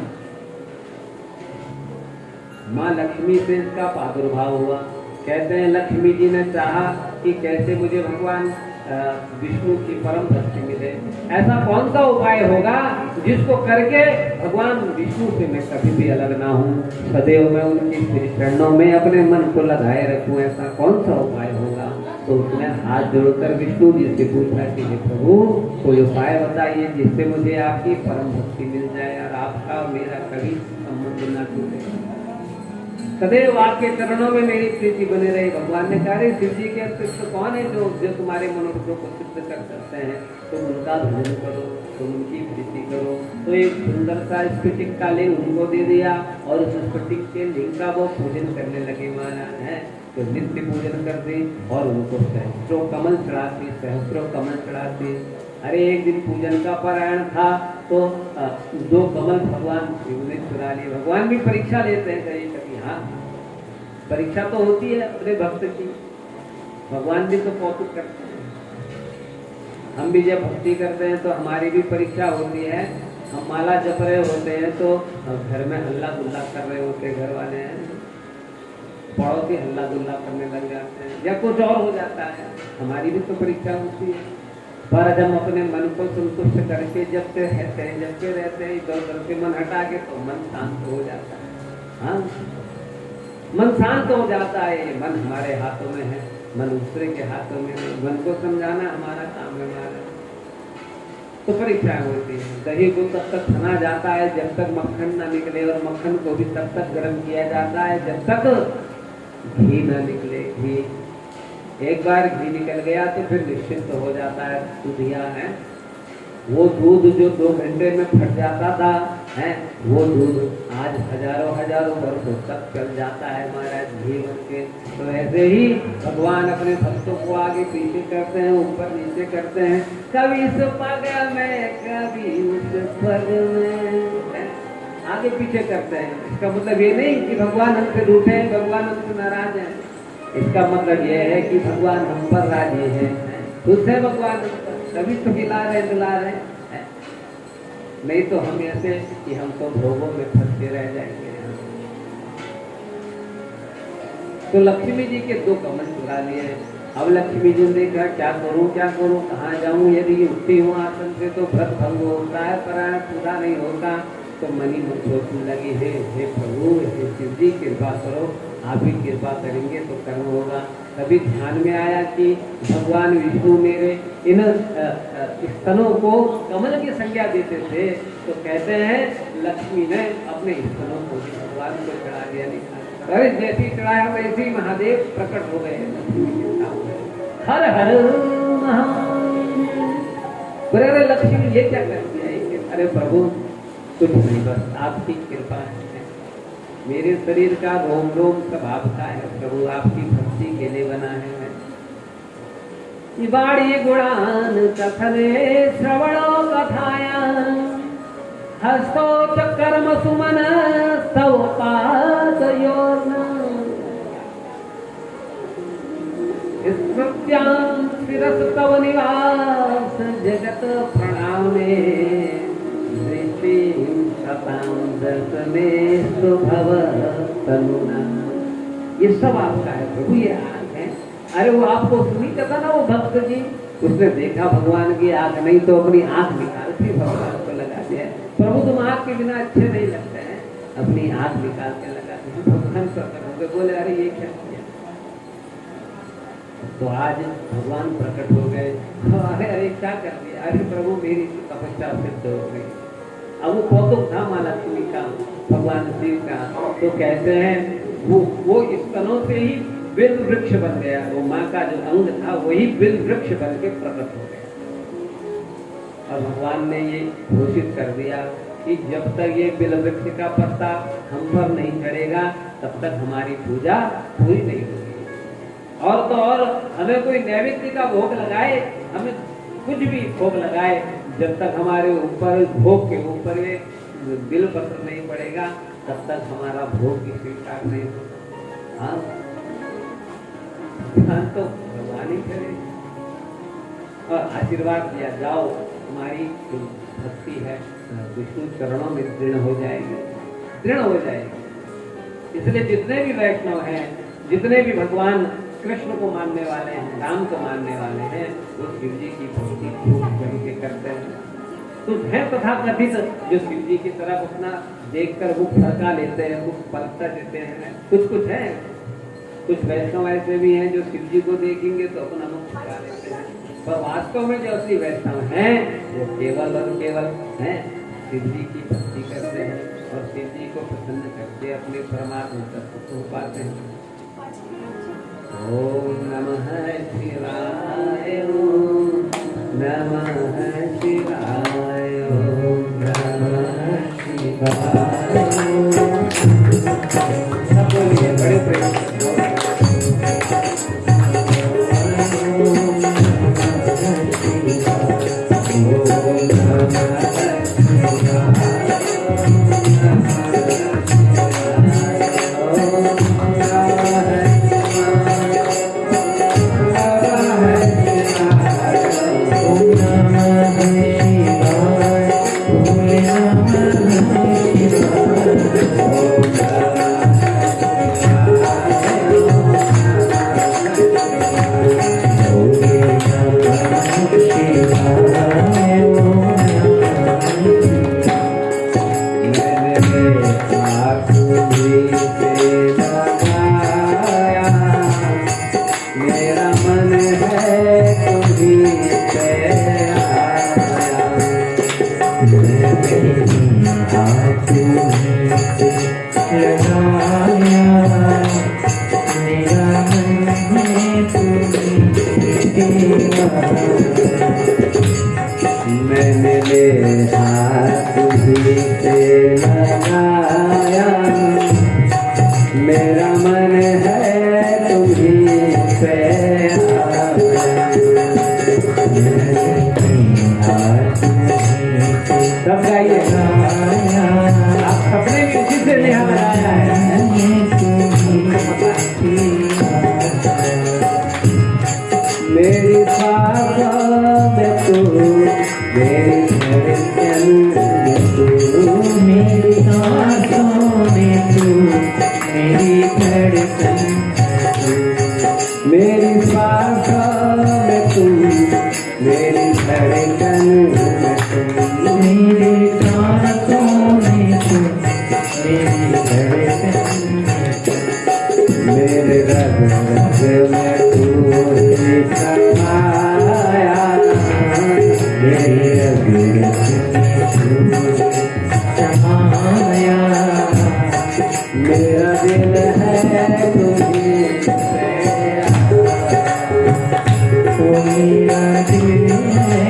माँ लक्ष्मी से इसका प्रादुर्भाव हुआ। कहते हैं लक्ष्मी जी ने चाहा कि कैसे मुझे भगवान विष्णु की परम भक्ति मिले, ऐसा कौन सा उपाय होगा जिसको करके भगवान विष्णु से मैं कभी भी अलग ना हूँ, सदैव मैं उनके चरणों में अपने मन को लगाए रखूं, ऐसा कौन सा उपाय होगा? तो उसने हाथ जोड़कर विष्णु जी से पूछा कि हे प्रभु कोई उपाय बताइए जिससे मुझे आपकी परम भक्ति मिल जाए और आपका और मेरा कभी संबंध न टूटे, सदैव आपके चरणों में मेरी प्रीति बने रही। भगवान ने कहा शिव जी के अतिरिक्त कौन है जो तुम्हारे मनोरथों को सिद्ध कर सकते हैं, तुम उनका भजन करो, तुम उनकी प्रीति करो। तो एक सुंदर सा स्फटिक का लिंग उनको दे दिया और उस स्फटिक के लिंग का वो पूजन करने लगे महाराज है। तो नित्य पूजन करते और उनको सहस्त्रों कमल चढ़ाती, सहस्त्रों कमल चढ़ाती। अरे एक दिन पूजन का पारायण था तो 2 कमल भगवान शिव ने चुरा लिए। भगवान भी परीक्षा लेते हैं कहीं कभी, हाँ परीक्षा तो होती है अपने भक्त की, भगवान भी तो कौतुक करते हैं। हम भी जब भक्ति करते हैं तो हमारी भी परीक्षा होती है। हम माला जप रहे होते हैं तो घर में हल्ला गुल्ला कर रहे होते हैं, घर वाले हैं पड़ोसी हल्ला गुल्ला करने लग जाते हैं या कुछ और हो जाता है, हमारी भी तो परीक्षा होती है। पर जब हम अपने मन को संतुष्ट करके जबते रहते हैं इधर उधर से मन हटा के तो मन शांत हो जाता है। हाँ मन शांत हो जाता है। मन हमारे हाथों में है, मन दूसरे के हाथों में है। मन को समझाना हमारा काम है। हमारा तो परीक्षाएं होती है। दही को तब तक छना जाता है जब तक मक्खन ना निकले और मक्खन को भी तब तक गर्म किया जाता है जब तक घी ना निकले। घी एक बार घी निकल गया तो फिर निश्चिंत तो हो जाता है। दूधिया है वो दूध जो 2 घंटे में फट जाता था है, वो दूध आज हजारों वर्षों तक चल जाता है महाराज घी बन के। तो ऐसे ही भगवान अपने भक्तों को आगे पीछे करते हैं, ऊपर नीचे करते हैं, कभी इस पग में कभी उस पग में, आगे पीछे करते हैं। इसका मतलब ये नहीं कि भगवान हमसे रूठे हैं, भगवान हमसे नाराज हैं। इसका मतलब यह है कि भगवान हम पर राजी है, खुश है भगवान, तभी तो खिला रहे दिला रहे हैं। नहीं तो हम ऐसे कि हम तो भोगों में फंसते रह जाएंगे। तो लक्ष्मी जी के 2 कमल चुरा लिए। अब लक्ष्मी जी ने कहा क्या करूं कहाँ जाऊं, यदि उठती हूँ आसन से तो व्रत भंग होता है, परायण पूरा नहीं होता। तो मनी मन सोचने लगी, हे प्रभु, हे शिव जी कृपा करो, आप ही कृपा करेंगे तो कर्म होगा। तभी ध्यान में आया कि भगवान विष्णु मेरे इन स्तनों को कमल की संज्ञा देते थे। तो कहते हैं लक्ष्मी ने अपने स्तनों को भगवान को चढ़ा दिया। अरे जैसी चढ़ाया वैसे ही महादेव प्रकट हो गए। हर हर महादेव। लक्ष्मी ये क्या कर दिया? अरे प्रभु कुछ नहीं, बस आपकी कृपा है, मेरे शरीर का रोम रोम सब आपका है प्रभु, आपकी भक्ति के लिए बना है। बाड़ी गुणान कथने श्रवणो कथाया हस्तो च कर्म सुमन स्तव पादयोर्न स्मृत्यां शिरस तव निवास जगत प्रणामे दृष्टि शतां दर्शने सुभव तनुना। ये सब आपका है प्रभु, ये आँख है। अरे वो आपको सुनी कहता ना वो भक्त जी, उसने देखा भगवान की आँख, नहीं तो अपनी आँख निकाल के भगवान को लगा दिया। प्रभु तुम आँख के बिना अच्छे नहीं लगते हैं, अपनी आँख निकाल के लगा दिया। भगवान प्रकट हो गए, बोले अरे ये क्या किया? तो आज भगवान प्रकट हो गए। अरे अरे क्या कर दिया? अरे प्रभु मेरी तपस्या सिद्ध हो गई। अब वो कौतुक था माँ लक्ष्मी का, भगवान शिव का। तो कहते हैं वो स्तनों से ही बिल वृक्ष बन गया। वो माँ का जो अंग था वही बिल वृक्ष बन के प्रकट हो गया। और भगवान ने ये घोषित कर दिया कि जब तक ये बिल वृक्ष का पत्ता हम पर नहीं चढ़ेगा तब तक हमारी पूजा पूरी नहीं होगी। और तो और हमें कोई नैवेद्य का भोग लगाए, हमें कुछ भी भोग लगाए, जब तक हमारे ऊपर भोग के ऊपर ये बिल पत्र नहीं पड़ेगा तब तक हमारा भोग की स्वीकार नहीं होगा। हाँ तो भगवान ही करे। और आशीर्वाद दिया, जाओ तुम्हारी जो भक्ति है विष्णु चरणों में दृढ़ हो जाएगी। इसलिए जितने भी वैष्णव हैं, जितने भी भगवान कृष्ण को मानने वाले हैं, राम को मानने वाले हैं, वो शिव जी की भक्ति खूब करके करते हैं। तो है तथा कथित जो शिव जी की तरफ अपना देखकर वो फड़का लेते हैं, वो पलटा देते हैं। कुछ है, कुछ वैष्णव ऐसे भी हैं जो शिव जी को देखेंगे तो अपना मुख फड़का लेते हैं, पर वास्तव में जो असली वैष्णव हैं वो केवल और केवल हैं शिव जी की भक्ति करते हैं और शिव जी को प्रसन्न करके अपने परमात्मा तत्व को पाते हैं। ओम नमः शिवाय, ओम नमः शिवाय, ओम नमः शिवाय। सब बोलिए बड़े प्रेम से। मैंने ले हाथ भी से लगाया, मेरा मन है तुम्हीं पे आया। सब गाइए, आप अपने भी उसी से लिहाज लगाया है। मेरी सांसों में तू, मेरी धड़कन में तू, मेरी सांसों में तू, मेरी धड़कन में तू, मेरी सांसों में तू, मेरी धड़कन में तू, मेरी सांसों में तू, मेरी धड़कन में तू, मेरे रग रग में तू ही समाया, मेरे रग रग में तू समाया, मेरा दिल है तुझे से तो मेरा दिल है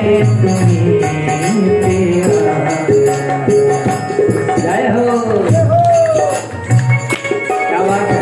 तुम्हीं तेरा। जय हो। क्या बात है।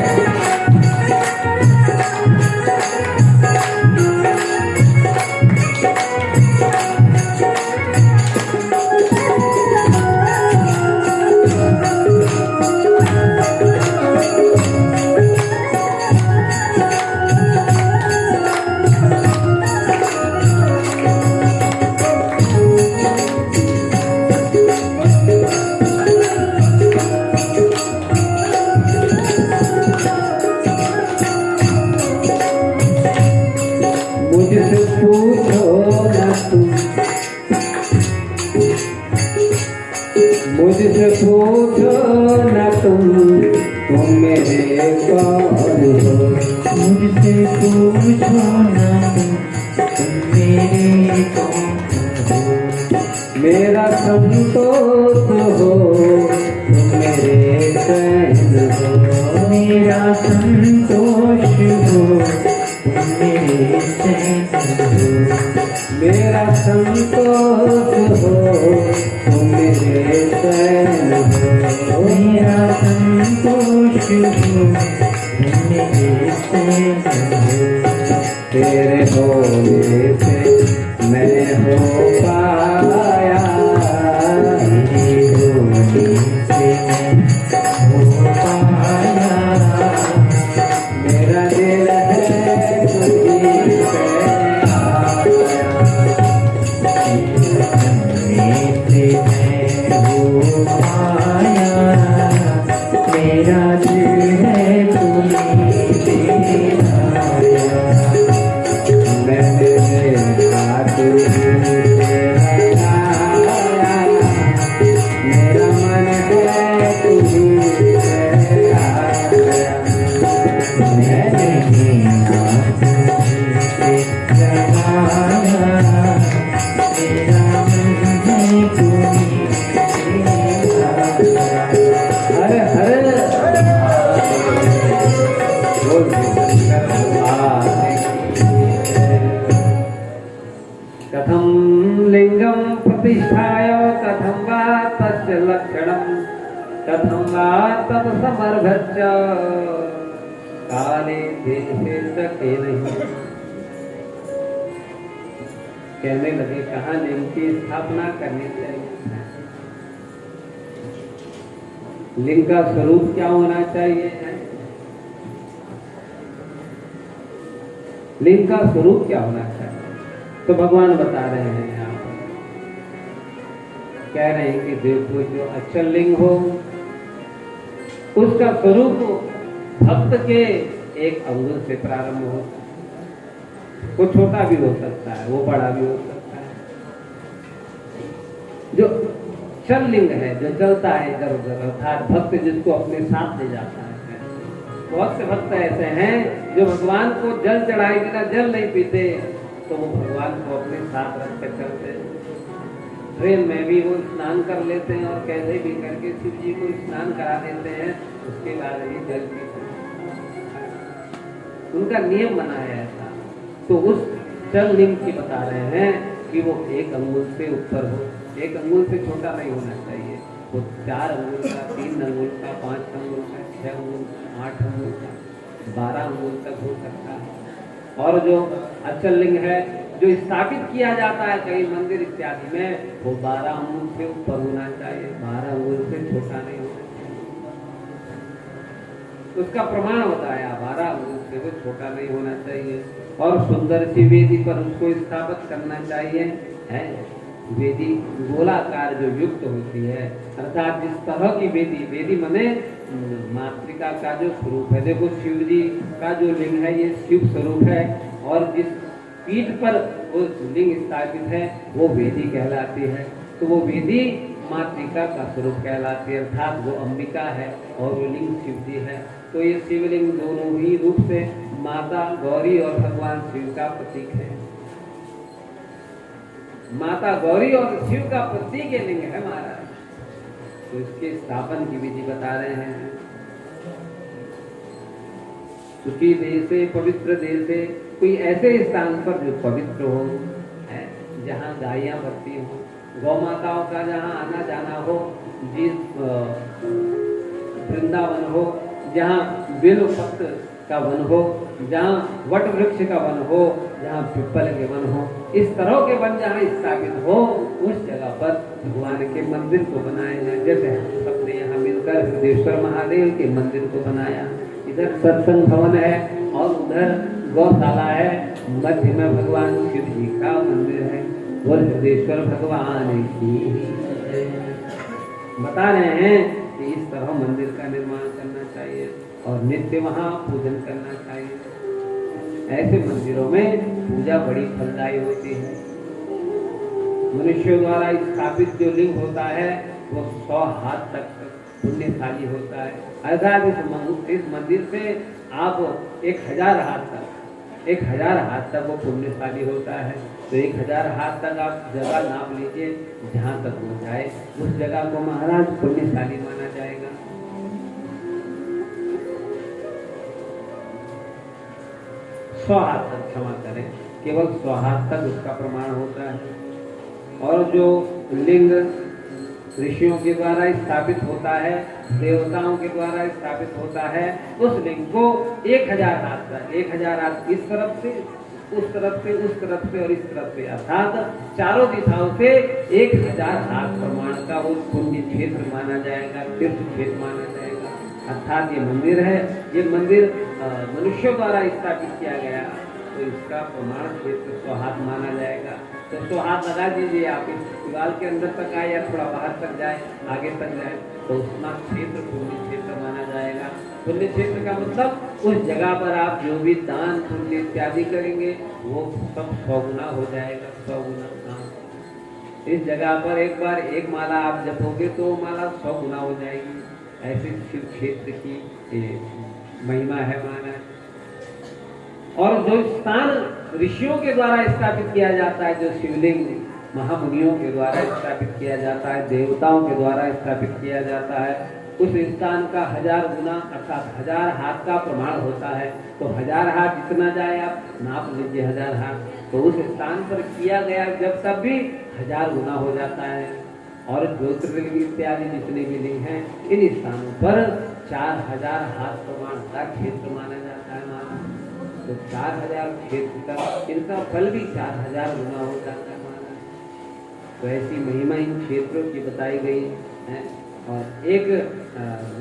मुझसे पूछो न तुम, मुझसे पूछो न तुम मेरे कौन हो। मुझसे पूछो ना तुम मेरे कौन हो। मेरा संतोष हो तुम मेरे चैन हो। मेरा संतोष हो तुम मेरे चैन हो। मेरा संतोष हो तुम मेरे चैन हो। मेरा संतोष हो तुम मेरे चैन हो। तेरे होने से मैं हो पाया, तेरे होने से मैं हो पाया। मेरा दिल है तुझी पे आया। मेरा दिल है तुम्हीं तेरा। मैंने देखा तुझे तेरा आया, मेरा मन है तुझी पे आया। मैंने देखा तुझे लगाया। मेरा मन है तुम्हीं तेरा। हर हर बोल कथम लिंगम प्रतिष्ठाय कथम वा तस्य लक्षणम कथम वा तत् समर्भच्च काले देशे च केनहि। कहने लगे कहाँ लिंग की स्थापना करनी चाहिए, लिंग का स्वरूप क्या होना चाहिए, लिंग का स्वरूप क्या होना चाहिए। तो भगवान बता रहे हैं यहाँ पर, कह रहे हैं कि देखो जो अचल लिंग हो उसका स्वरूप भक्त के एक अंगुल से प्रारंभ होता है। वो छोटा भी हो सकता है, वो बड़ा भी हो सकता है। जो चल लिंग है, जो चलता है इधर उधर, अर्थात भक्त जिसको अपने साथ ले जाता है। बहुत से भक्त ऐसे हैं जो भगवान को जल चढ़ाए बिना जल नहीं पीते, तो वो भगवान को अपने साथ रख कर चलते हैं। ट्रेन में भी वो स्नान कर लेते हैं और कैसे भी करके शिव जी को स्नान करा देते हैं, उसके बाद ही जल पीते हैं। उनका नियम बना है ऐसा। तो उस चल लिंग की बता रहे हैं कि वो एक अंगुल से ऊपर हो, एक अंगुल से छोटा नहीं होना चाहिए। वो 4 अंगुल का, 3 अंगुल का, 5 अंगुल का, 6 अंगुल का, 8 अंगुल का, 12 अंगुल तक हो सकता है। और जो अचल लिंग है जो स्थापित किया जाता है कई मंदिर इत्यादि में, वो 12 अंगुल से ऊपर होना चाहिए, 12 अंगुल से छोटा नहीं होना चाहिए। उसका प्रमाण बताया 12 उससे वो छोटा नहीं होना चाहिए और सुंदर सी वेदी पर उसको स्थापित करना चाहिए है। वेदी गोलाकार जो युक्त होती है, अर्थात जिस तरह की वेदी मने मातृका का जो स्वरूप है। देखो शिव जी का जो लिंग है ये शिव स्वरूप है और जिस पीठ पर वो लिंग स्थापित है वो वेदी कहलाती है। तो वो वेदी मातृका का स्वरूप कहलाती है, अर्थात वो अंबिका है और वो लिंग शिव जी है। तो ये शिवलिंग दोनों ही रूप से माता गौरी और भगवान शिव का प्रतीक है। माता गौरी और शिव का प्रतीक ये लिंग है महाराज। तो इसके स्थापन की विधि बता रहे हैं। सुखी देशे पवित्र देशे, कोई ऐसे स्थान पर जो पवित्र हो है, जहाँ गायें बसती हो, गौ माताओं का जहाँ आना जाना हो, जिस वृंदावन हो, जहाँ बेल पत्र का वन हो, जहाँ वट वृक्ष का वन हो, जहाँ पिपल के वन हो, इस तरह के वन जहाँ स्थापित हो, उस जगह पर भगवान के मंदिर को बनाया जाए। जैसे हम सबने यहाँ मिलकर हृदयेश्वर महादेव के मंदिर को बनाया। इधर सत्संग भवन है और उधर गौशाला है, मध्य में भगवान शिव जी का मंदिर है और हृदयेश्वर भगवान की बता रहे हैं कि इस तरह मंदिर का निर्माण करना चाहिए और नित्य वहाँ पूजन करना चाहिए। ऐसे मंदिरों में पूजा बड़ी फलदायी होती है। मनुष्यों द्वारा स्थापित जो लिंग होता है वो 100 हाथ तक पुण्यशाली होता है। अर्थात इस मंदिर से आप 1000 हाथ तक वो पुण्यशाली होता है। तो 1000 हाथ तक आप जगह नाप लीजिए, जहाँ तक हो जाए उस जगह को महाराज पुण्यशाली माना जाएगा। सौ हाथ तक, क्षमा करें, केवल 100 हाथ तक उसका प्रमाण होता है। और जो लिंग ऋषियों के द्वारा स्थापित होता है, देवताओं के द्वारा स्थापित होता है, उस लिंग को 1000 हाथ तक, 1000 हाथ इस तरफ से, उस तरफ से, उस तरफ से और इस तरफ से, अर्थात चारों दिशाओं से 1000 हाथ प्रमाण का वो पुण्य क्षेत्र माना जाएगा, तीर्थ क्षेत्र माना जाएगा। अर्थात ये मंदिर है, ये मंदिर मनुष्यों द्वारा स्थापित किया गया, तो इसका प्रमाण क्षेत्र 100 हाथ माना जाएगा। तो 100 हाथ लगा दीजिए आप, इस दीवार के अंदर तक आए या थोड़ा बाहर तक जाए, आगे तक जाए, तो उतना क्षेत्र पुण्य क्षेत्र माना जाएगा। पुण्य क्षेत्र का मतलब उस जगह पर आप जो भी दान पुण्य इत्यादि करेंगे वो सब 100 गुना हो जाएगा, 100 गुना। इस जगह पर एक बार एक माला आप जपोगे तो माला 100 गुना हो जाएगी। ऐसे शिव क्षेत्र की महिमा है महाराज। और जो स्थान ऋषियों के द्वारा स्थापित किया जाता है, जो शिवलिंग महामुनियों के द्वारा स्थापित किया जाता है, देवताओं के द्वारा स्थापित किया जाता है, उस स्थान का 1000 गुना अर्थात 1000 हाथ का प्रमाण होता है। तो 1000 हाथ जितना जाए आप नाप लीजिए, 1000 हाथ, तो उस स्थान पर किया गया जब तब भी 1000 गुना हो जाता है। और ज्योतिर्लिंग इत्यादि जितने भी लिंग हैं, इन स्थानों पर 4000 हाथ प्रमाण का क्षेत्र माना जाता है महाराज। तो 4000 क्षेत्र का इनका फल भी 4000 गुना हो जाता है महाराज। तो ऐसी महिमा इन क्षेत्रों की बताई गई है। और एक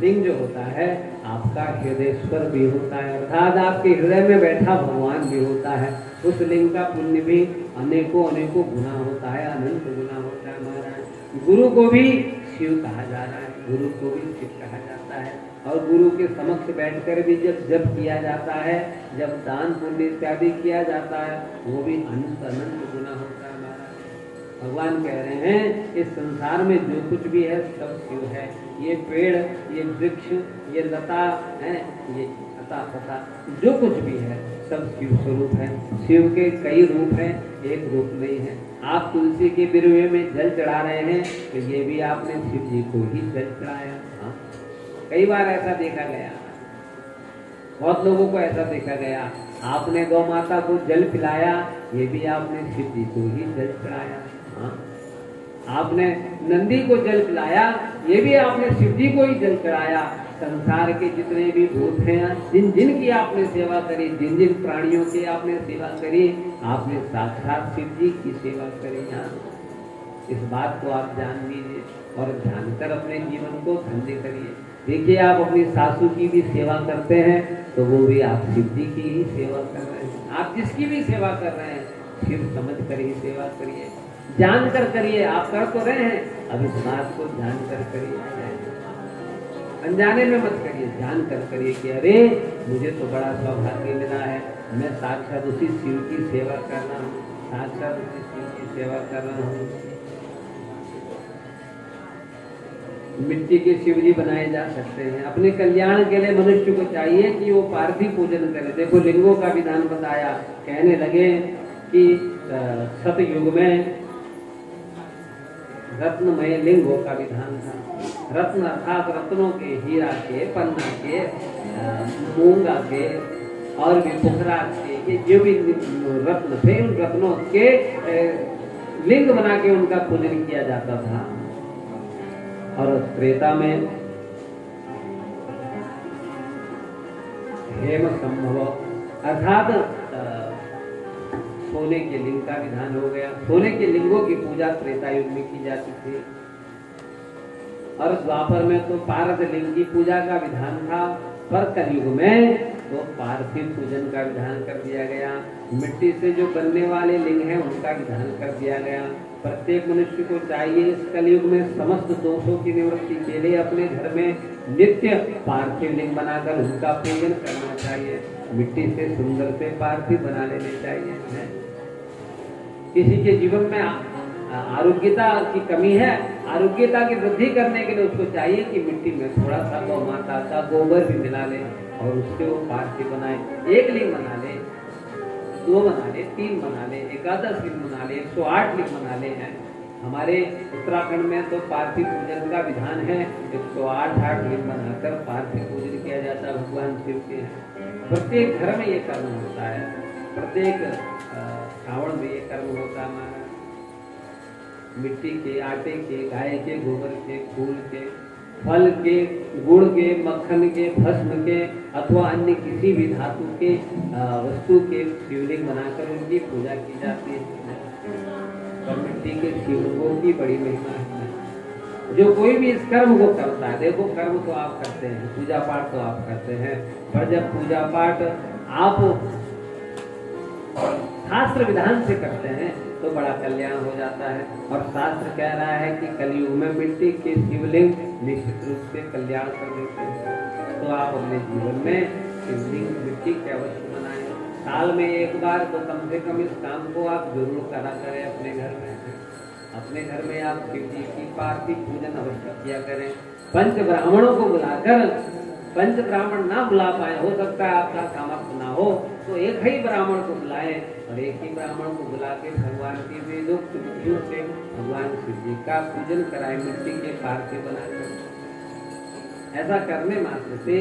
लिंग जो होता है आपका हृदयेश्वर भी होता है, अर्थात आपके हृदय में बैठा भगवान भी होता है। उस लिंग का पुण्य भी अनेकों अनेकों गुना होता है, अनंत गुना होता है महाराज। गुरु को भी शिव कहा जा रहा है, गुरु को भी शिव कहा जाता है। और गुरु के समक्ष बैठकर भी जब जप किया जाता है, जब दान पुण्य इत्यादि किया जाता है, वो भी अनंत अनंत गुना होता है महाराज। भगवान कह रहे हैं इस संसार में जो कुछ भी है सब शिव है। ये पेड़, ये वृक्ष, ये लता है, ये अता पता जो कुछ भी है सब शिव स्वरूप है। शिव के कई रूप हैं, एक रूप नहीं है। आप तुलसी के बिरवे में जल चढ़ा रहे हैं तो ये भी आपने शिव जी को ही जल चढ़ाया। हाँ, कई बार ऐसा देखा गया, बहुत लोगों को ऐसा देखा गया। आपने गौ माता को जल पिलाया, ये भी आपने शिव जी को ही जल चढ़ाया। हाँ, आपने नंदी को जल पिलाया, ये भी आपने शिव जी को ही जल चढ़ाया। संसार के जितने भी भूत हैं, जिन जिन की आपने सेवा करी, जिन जिन प्राणियों की आपने सेवा करी, आपने साक्षात शिव जी की सेवा करी। यहाँ इस बात को आप जान लीजिए और जानकर अपने जीवन को धन्य करिए। देखिए आप अपनी सासू की भी सेवा करते हैं तो वो भी आप शिव जी की ही सेवा कर रहे हैं। आप जिसकी भी सेवा कर रहे हैं शिव समझ कर ही सेवा करिए, जान कर करिए। आप कर तो रहे हैं, अब इस बात को जान कर करिए, अनजाने में मत करिए, जान कर करिए कि अरे मुझे तो बड़ा सौभाग्य मिला है, मैं साक्षात उसी शिव की सेवा कर रहा हूँ, साक्षात उसी शिव की सेवा कर रहा हूँ। मिट्टी के शिव जी बनाए जा सकते हैं। अपने कल्याण के लिए मनुष्य को चाहिए कि वो पार्थिव पूजन करे। देखो लिंगों का विधान बताया, कहने लगे कि सतयुग में रत्नमय लिंगों का विधान था। रत्न अर्थात रत्नों के, हीरा के, पन्ना के, मूंगा के और भी पुखराज के, ये जो भी रत्न थे उन रत्नों के लिंग बना के उनका पूजन किया जाता था। और त्रेता में हेम संभव अर्थात सोने के लिंग का विधान हो गया। सोने के लिंगों की पूजा त्रेता युग में की जाती थी। और द्वापर में तो पार्थ लिंग की पूजा का विधान था, पर कलयुग में तो पार्थिव पूजन का विधान कर दिया गया। मिट्टी से जो बनने वाले लिंग हैं उनका विधान कर दिया गया। प्रत्येक मनुष्य को चाहिए इस कलयुग में समस्त दोषों की निवृत्ति के लिए अपने घर में नित्य पार्थिव लिंग बनाकर उनका पूजन करना चाहिए। मिट्टी से सुंदर से पार्थिव बना लेने चाहिए। किसी के जीवन में आरोग्यता की कमी है, आरोग्यता की वृद्धि करने के लिए उसको चाहिए कि मिट्टी में थोड़ा सा गौ माता का गोबर भी मिला ले और उससे वो पार्थिव बनाए। एक लिंग बना ले, 2 बना ले, 3 बना ले, 11 लिंग बना ले, 108 लिंग बना ले। हैं हमारे उत्तराखंड में तो पार्थिव पूजन का विधान है, 108 लिंग बनाकर पार्थिव पूजन किया जाता है भगवान शिव के। प्रत्येक घर में ये कर्म होता है, प्रत्येक श्रावण में ये कर्म होता है। हमारा मिट्टी के, आटे के, गाय के गोबर के, फूल के, फल के, गुड़ के, मक्खन के, भस्म के अथवा अन्य किसी भी धातु के वस्तु के शिवलिंग बनाकर उनकी पूजा की जाती है। और मिट्टी के शिवलिंगों की बड़ी महिमा है। जो कोई भी इस कर्म को करता है, देखो कर्म तो आप करते हैं, पूजा पाठ तो आप करते हैं, पर जब पूजा पाठ आप शास्त्र विधान से करते हैं तो बड़ा कल्याण हो जाता है। और शास्त्र कह रहा है कि कलयुग में मिट्टी के शिवलिंग निश्चित रूप से कल्याण कर देते हैं। तो आप अपने जीवन में शिवलिंग मिट्टी के अवश्य बनाएं। साल में एक बार तो कम से कम इस काम को आप जरूर करा करें अपने घर में। अपने घर में आप शिव जी की पार्थिव पूजन अवश्य किया करें। पंच ब्राह्मणों को बुलाकर, पंच ब्राह्मण ना बुला पाए, हो सकता है आपका सामर्थ्य ना हो, तो एक ही ब्राह्मण को बुलाएं और एक ही ब्राह्मण को बुला के भगवान की वेदोक्त विधियों से भगवान शिव जी का पूजन कराएं मिट्टी के पार्थिव बनाकर। ऐसा करने मात्र से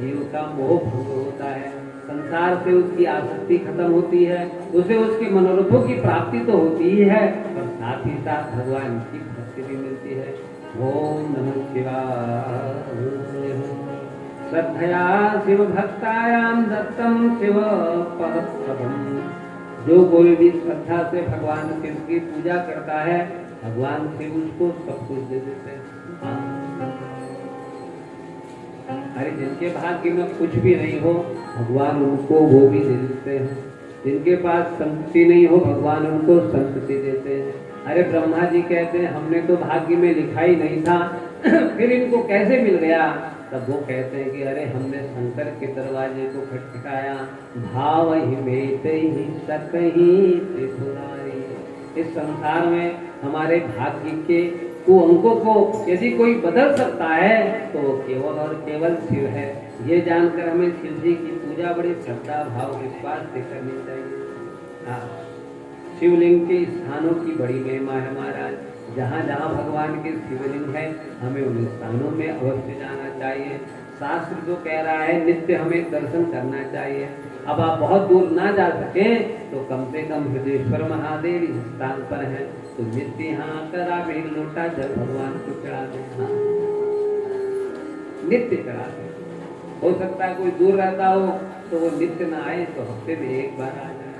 जीव का मोह भंग होता है, संसार से उसकी आसक्ति खत्म होती है, उसे उसके मनोरथों की प्राप्ति तो होती ही है, और साथ ही साथ भगवान की भक्ति भी मिलती है। ओम नमः शिवाय। श्रद्धया शिव भक्तायाम दत्तम शिव पदपदम। जो कोई भी श्रद्धा से भगवान शिव की पूजा करता है, भगवान शिव उसको सब कुछ दे देते हैं। अरे जिनके भाग्य में कुछ भी नहीं हो, भगवान उनको वो भी दे देते हैं। जिनके पास संपत्ति नहीं हो, भगवान उनको संपत्ति देते हैं। अरे ब्रह्मा जी कहते हैं हमने तो भाग्य में लिखा ही नहीं था, फिर इनको कैसे मिल गया? तब वो कहते हैं कि अरे हमने शंकर के दरवाजे को खटखटाया, भाव ही बेत ही सकही त्रिपुरारी। इस संसार में हमारे भाग्य के अंकों को यदि कोई बदल सकता है तो वो केवल और केवल शिव है। ये जानकर हमें शिव जी की पूजा बड़ी श्रद्धा भाव विश्वास से करनी चाहिए। शिवलिंग के स्थानों की बड़ी महिमा है महाराज। जहाँ जहाँ भगवान के शिवलिंग है, हमें उन स्थानों में अवश्य जाना चाहिए। शास्त्र जो कह रहा है नित्य हमें दर्शन करना चाहिए। अब आप बहुत दूर ना जा सके तो कम से कम हृदयेश्वर महादेव इस स्थान पर है, तो नित्य यहाँ आकर आप एक लोटा जल भगवान को चढ़ा दें। नित्य चढ़ा दें। हो सकता है कोई दूर रहता हो तो वो नित्य ना आए तो हफ्ते में एक बार आ जाए,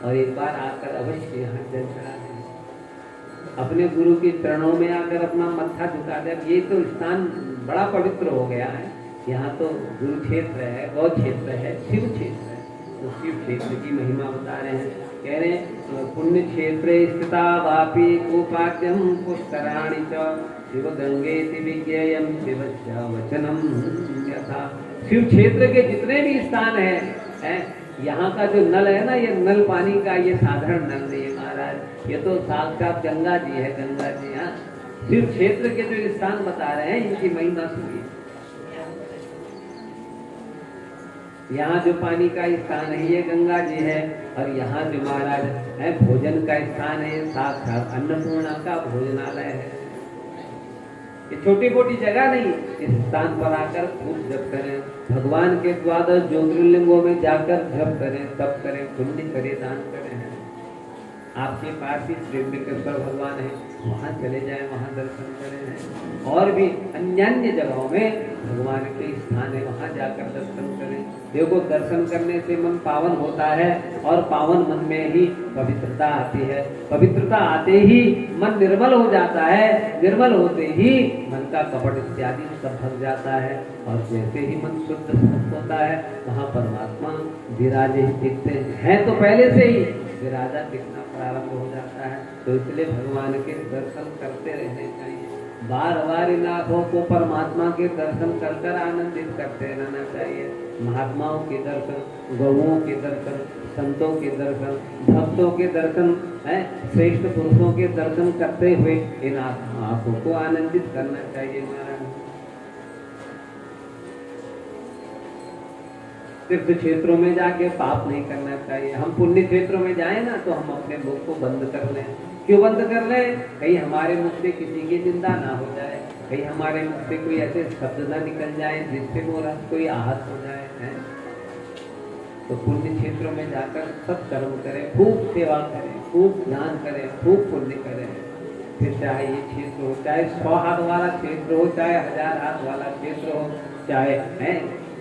और एक बार आकर अवश्य यहाँ जल चढ़ा दें। अपने गुरु के चरणों में आकर अपना मत्था झुका दे। ये तो स्थान बड़ा पवित्र हो गया है। यहाँ तो गुरु क्षेत्र है, गौ क्षेत्र है, शिव क्षेत्र है। तो शिव क्षेत्र की महिमा बता रहे हैं। कह रहे हैं पुण्य क्षेत्रे स्थिता वापी गोपाद्यम पुष्कराणि च शिव गंगे विज्ञेयम शिवस्य वचनम यथा। शिव क्षेत्र के जितने भी स्थान हैं, यहाँ का जो नल है ना, ये नल पानी का ये साधारण नल नहीं है महाराज, ये तो साक्षात गंगा जी है, गंगा जी। हाँ, शिव क्षेत्र के जो स्थान बता रहे हैं इनकी महिमा सुनिए। यहाँ जो पानी का स्थान है ये गंगा जी है, और यहाँ जो महाराज है भोजन का स्थान है, साक्षात अन्नपूर्णा का भोजनालय है। ये छोटी मोटी जगह नहीं, इस स्थान पर आकर खूब जप करें, भगवान के 12 ज्योतिर्लिंगों में जाकर जप करें, तप करें, पुण्य करें, दान करें। आपके पास ही त्रिम्बकेश्वर भगवान है, वहाँ चले जाएं, वहाँ दर्शन करें। और भी अन्य जगहों में भगवान के स्थान है, वहाँ जाकर दर्शन करें। देखो, दर्शन करने से मन पावन होता है, और पावन मन में ही पवित्रता आती है। पवित्रता आते ही मन निर्मल हो जाता है, निर्मल होते ही मन का कपट इत्यादि सब भग जाता है, और जैसे ही मन शुद्ध स्वस्थ होता है वहाँ परमात्मा विराजे ही दिखते हैं। तो पहले से ही विराजा दिखना प्रारंभ हो जाता है। तो इसलिए भगवान के दर्शन करते रहने चाहिए। बार बार इन आंखों को परमात्मा के दर्शन कर कर आनंदित करते रहना चाहिए। महात्माओं के दर्शन, गौओं के दर्शन, संतों के दर्शन, भक्तों के दर्शन, श्रेष्ठ पुरुषों के दर्शन करते हुए इन आंखों को आनंदित करना चाहिए महाराज। तीर्थ क्षेत्रों में जाके पाप नहीं करना चाहिए। हम पुण्य क्षेत्रों में जाए ना तो हम अपने मुख को बंद कर लें। क्यों बंद कर लें? कहीं हमारे मुख से किसी की निंदा ना हो जाए, कहीं हमारे मुख से कोई ऐसे शब्द ना निकल जाए जिससे मोरा कोई आहत हो जाए है? तो पुण्य क्षेत्रों में जाकर सब कर्म करें, खूब सेवा करें, खूब दान करें, खूब पुण्य करें। फिर चाहे ये क्षेत्र हो, चाहे 100 हाथ वाला क्षेत्र हो, चाहे 1000 हाथ वाला क्षेत्र हो, चाहे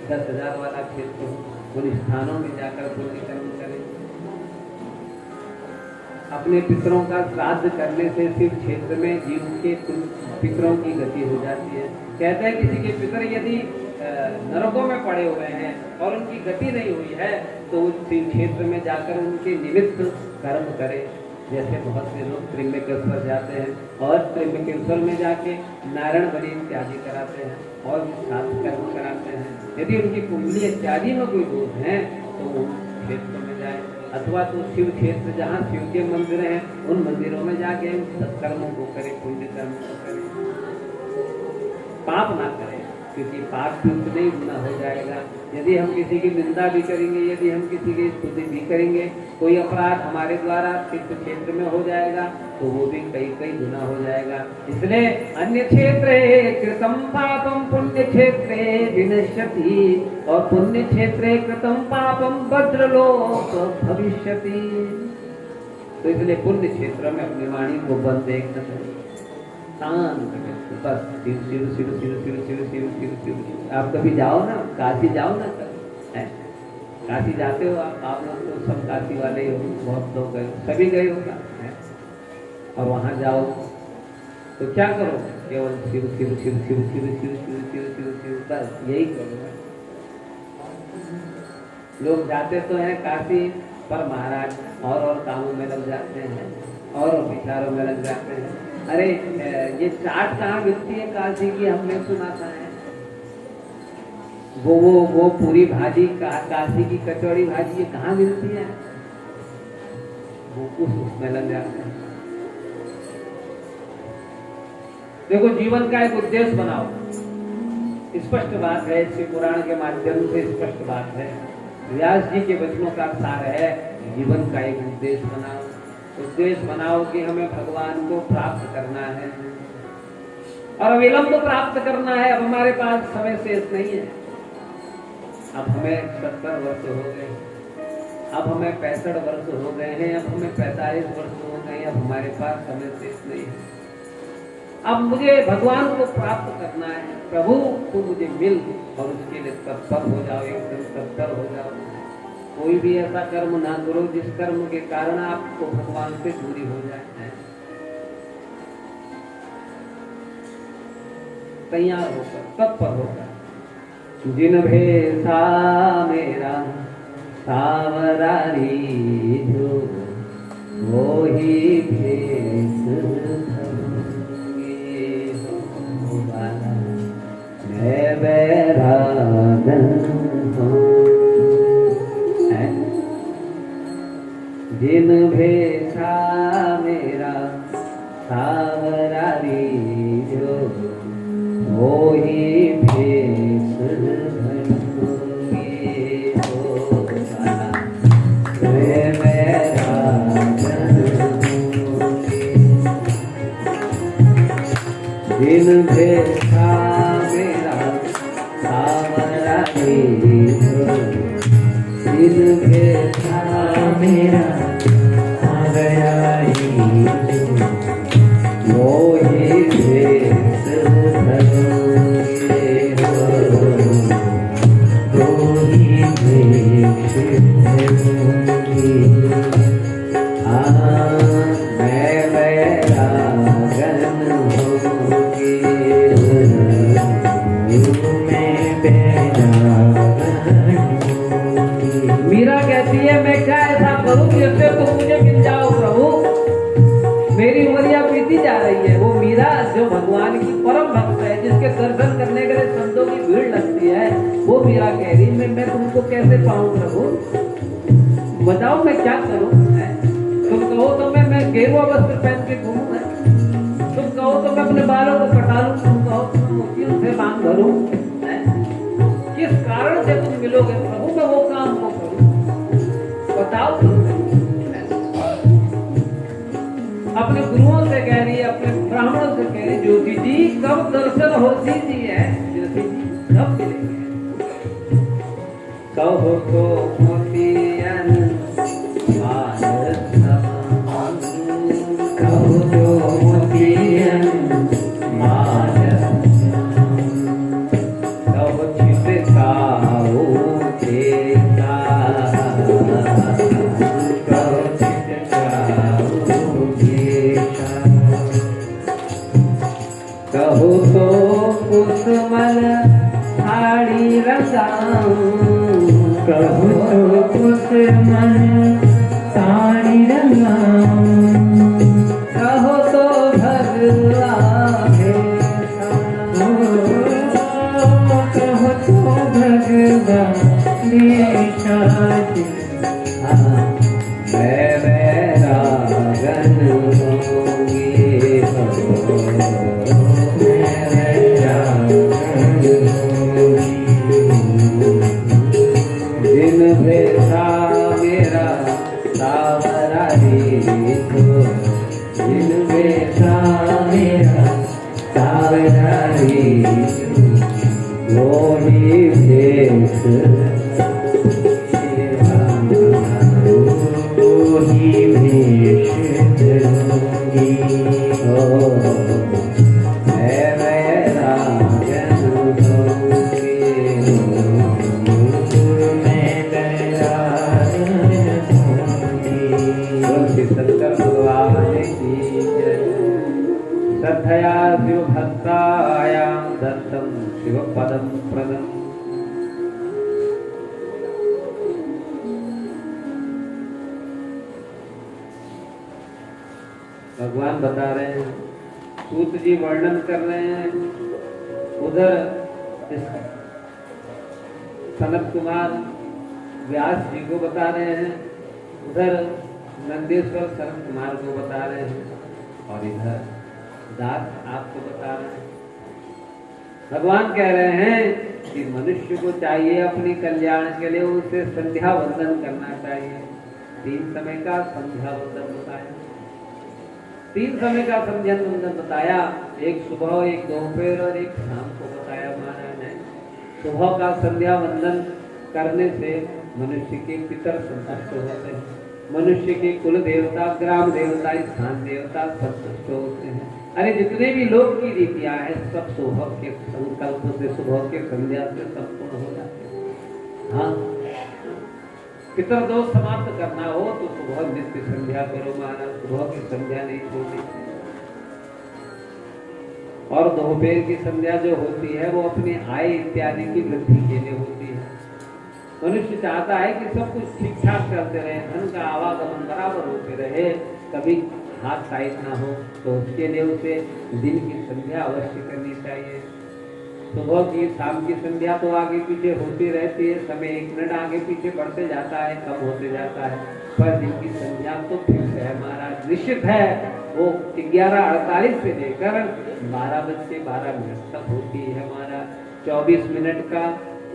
10,000 वाला क्षेत्र हो, उन स्थानों में जाकर पुण्य कर्म करें। अपने पितरों का श्राद्ध करने से शिव क्षेत्र में जीव के पितरों की गति हो जाती है। कहते हैं किसी के पितर यदि नरकों में पड़े हुए हैं और उनकी गति नहीं हुई है तो उस शिव क्षेत्र में जाकर उनके निमित्त कर्म करें। जैसे बहुत से लोग त्रिम्बकेश्वर जाते हैं और त्रिम्बकेश्वर में जाके नारायण बलि इत्यादि कराते हैं और साथ कर्म कराते हैं। यदि उनकी कुंडली इत्यादि में कोई दोष है तो वो क्षेत्र में जाए, अथवा तो शिव क्षेत्र जहाँ शिव के मंदिर हैं उन मंदिरों में जाके सत्कर्मों को करें, पुण्य कर्म को करें, पाप ना करें, क्योंकि पाप भी उतना ही गुना हो जाएगा। यदि हम किसी की निंदा भी करेंगे, यदि हम किसी की स्तुति भी करेंगे, कोई अपराध हमारे द्वारा तीर्थ क्षेत्र में हो जाएगा तो वो भी कई गुना हो जाएगा। इसलिए अन्य क्षेत्रे कृतम पापम पुण्य क्षेत्रे विनश्यति, और पुण्य क्षेत्रे कृतम पापम वज्रलोक भविष्यति। तो इसलिए पुण्य क्षेत्र में अपनी वाणी को बंद एकदम शांत बस शिव शिव शिव शिव शिव शिव शिव शिव शिव। आप कभी जाओ ना, काशी जाओ ना, है काशी जाते हो आप लोग तो सब काशी वाले हो, बहुत लोग गए, सभी गए होगा है? और वहाँ जाओ तो क्या करो? केवल शिव शिव शिव शिव शिव शिव शिव शिव शिव शिव बस यही करो। लोग जाते तो हैं काशी पर महाराज और कामों में लग जाते हैं और विचारों में लग जाते हैं। अरे ये चाट कहाँ मिलती है काशी की? हमने सुना था है वो पूरी भाजी काशी की कचौड़ी भाजी ये कहाँ मिलती है? वो उसमें लग जाते हैं। देखो, जीवन का एक उद्देश्य बनाओ। स्पष्ट बात है, शिव पुराण के माध्यम से स्पष्ट बात है। व्यास जी के वचनों का सार है, जीवन का एक उद्देश्य बनाओ। उद्देश्य बनाओ कि हमें भगवान को प्राप्त करना है और विलंब प्राप्त करना है। अब हमारे पास समय शेष नहीं है। अब हमें 70 वर्ष हो गए, अब हमें 65 वर्ष हो गए हैं, अब हमें 45 वर्ष हो गए हैं, अब हमारे पास समय शेष नहीं है। अब मुझे भगवान को प्राप्त करना है। प्रभु तो मुझे मिल और उसके लिए तत्पर हो जाओ, एकदम तत्पर हो जाओ। कोई भी ऐसा कर्म ना करो जिस कर्म के कारण आपको भगवान से दूरी हो जाए। तैयार होकर तत्पर होकर जिन भेसा मेरा सावरा रीझो वो ही भेस धरूंगी हो बाला मैं बैरागन हूँ जिन भेसा मेरा सावरा रीझो वो ही भेस धरूंगी हो बाला मैं बैरागन होंगी जिन भेसा मेरा सावरा रीझो जिन भेसा मेरा सावरा रीझो वो ही भेस धरूंगी हो वो ही भेस धरूंगी मैं बैरागन होंगी मैं बैरागन होंगी। मीरा कहती है मैं क्या ऐसा करूं जिससे तुम मुझे मिल जाओ प्रभु, मेरी उमरिया बीती जा रही है। वो मीरा जो भगवान की परम भक्त है, जिसके दर्शन करने के लिए संतों की भीड़ लगती है, वो मीरा कह रही मैं तुमको कैसे पाऊं प्रभु, बताओ मैं क्या करूं। तुम कहो तो मैं गेरुआ वस्त्र पहन के घूमूं, तुम कहो तो मैं अपने बालों को कटा लूं, तुम कहो तो मैं मोतियों से मांग भरूं, किस कारण से तुम मिलोगे प्रभु, मैं वो काम को करूं, बताओ तुम। अपने गुरुओं से कह रही है, अपने ब्राह्मणों से कह रही, ज्योति जी कब दर्शन होती जी है, ज्योति जी कब मिलेंगे। कहो तो मोतियन मानस समान, कहो तो मोतियन मानस समान, कहो छिटकाओ देता, कहो छिटकाओ देता, कहो तो कुसुमल साड़ी रंगाऊं, कहो तो कुसुमल साड़ी रंगाऊं, कहो तो भगवा भेसा, कहो तो भगवा भेसा, मैं बैरागन होंगी हो, मैं बैरागन होंगी जिन भेसा मेरा सावरा रीझो, जिन भेसा मेरा सावरा रीझो वो ही भेस वो ही भेष धरूंगी हो, मैं बैरागन होंगी हो, मैं बैरागन होंगी। शंकर भगवान की जय। श्रद्धया शिव भक्तायां दत्तं शिव पदं प्रदम्। भगवान बता रहे हैं, सूत जी वर्णन कर रहे हैं, उधर सनत कुमार व्यास जी को बता रहे हैं, उधर नंदेश्वर सनत कुमार को बता रहे हैं, और इधर दास आपको बता रहे हैं। भगवान कह रहे हैं कि मनुष्य को चाहिए अपने कल्याण के लिए उसे संध्या वंदन करना चाहिए। 3 समय का संध्या वंदन बताया, 3 समय का संध्या वंदन बताया, एक सुबह, एक दोपहर और एक शाम को बताया महाराज ने। सुबह का संध्या वंदन करने से मनुष्य के पितर संतुष्ट होते हैं, मनुष्य के कुल देवता, ग्राम देवता, स्थान देवता संतुष्ट होते हैं। अरे जितने भी लोक की रीतियां हैं सब सुबह के संकल्प से, सुबह के संध्या से संपूर्ण हो जाते हैं। हाँ, पितरदोष समाप्त करना हो तो सुबह नित्य संध्या करो महाराज, सुबह की संध्या नहीं छोड़नी। और दोपहर की संध्या जो होती है वो अपनी आय इत्यादि की वृद्धि के लिए होती है। मनुष्य चाहता है कि सब कुछ ठीक ठाक चलते रहे, धन का आवागमन बराबर होते रहे, कभी हाथ टाइट ना हो, तो उसके लिए उसे दिन की संध्या अवश्य करनी चाहिए। सुबह की शाम की संध्या तो आगे पीछे होती रहती है, समय 1 मिनट आगे पीछे बढ़ते जाता है, कम होते जाता है, पर दिन की संध्या तो फिक्स है महाराज, निश्चित है। वो 11:48 से लेकर 12:12 तक होती है महाराज। 24 मिनट का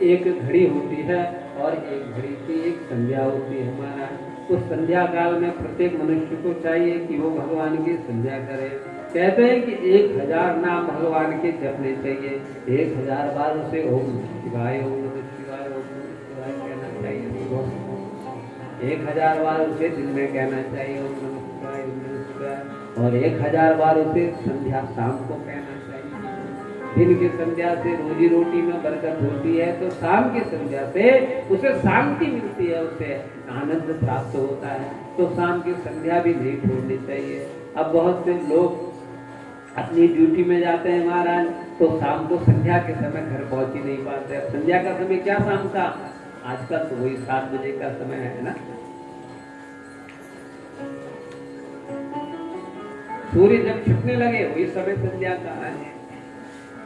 एक घड़ी होती है और 1 घड़ी की एक संध्या होती है महाराज। उस संध्या काल में प्रत्येक मनुष्य को चाहिए कि वो भगवान की संध्या करे। कहते हैं कि 1000 नाम भगवान के जपने चाहिए, 1000 बार उसे ओम नमः शिवाय, ओम नमः शिवाय, ओम नमः शिवाय कहना चाहिए। 1000 बार उसे दिन में कहना चाहिए ओम नमः शिवाय, ओम नमः शिवाय, और 1000 बार उसे संध्या शाम को कहना चाहिए। दिन की संध्या से रोजी रोटी में बरकत होती है, तो शाम की संध्या से उसे शांति मिलती है, उसे आनंद प्राप्त होता है। तो शाम की संध्या भी नहीं छोड़नी चाहिए। अब बहुत से लोग अपनी ड्यूटी में जाते हैं महाराज, तो शाम को संध्या के समय घर पहुंच ही नहीं पाते। अब संध्या का समय क्या शाम का, आजकल तो वही 7 बजे का समय है ना। सूर्य जब छिपने लगे वही समय संध्या का है,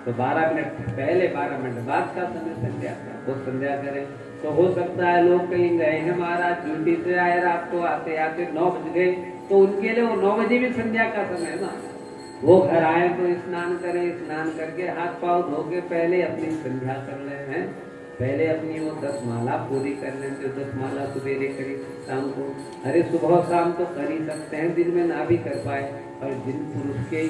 तो 12 मिनट पहले 12 मिनट बाद का समय संध्या का, वो संध्या करें। तो हो सकता है लोग कहीं गए हैं महाराज, ड्यूटी से आए, रात को आते आते 9 बज गए, तो उनके लिए वो 9 बजे भी संध्या का समय है ना। वो घर आए तो स्नान करें, स्नान करके हाथ पाँव धो के पहले अपनी संध्या कर ले हैं, पहले अपनी वो 10 माला पूरी कर लें। जो 10 माला सवेरे करी शाम को, अरे सुबह शाम तो कर ही सकते हैं, दिन में ना भी कर पाए, और जिन पुरुष के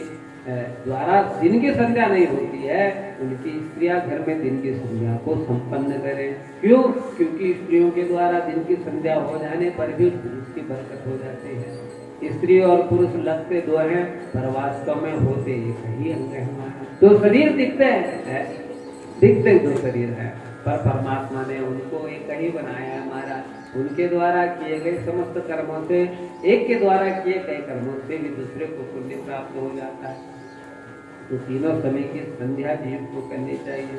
द्वारा दिन की संध्या नहीं होती है, उनकी स्त्रियां घर में दिन की संध्या को संपन्न करें। क्यों? क्योंकि स्त्रियों के द्वारा दिन की संध्या हो जाने पर भी पुरुष की बरकत हो जाती है। स्त्री और पुरुष लगते 2 हैं, पर वास्तव में होते एक ही अंग है। तो शरीर दिखते हैं, दिखते 2 शरीर है, पर परमात्मा ने उनको एक ही बनाया है हमारा। उनके द्वारा किए गए समस्त कर्मों से, एक के द्वारा किए गए कर्मों से भी दूसरे को पुण्य प्राप्त हो जाता है। तो तीनों समय की संध्या जीव को करनी चाहिए,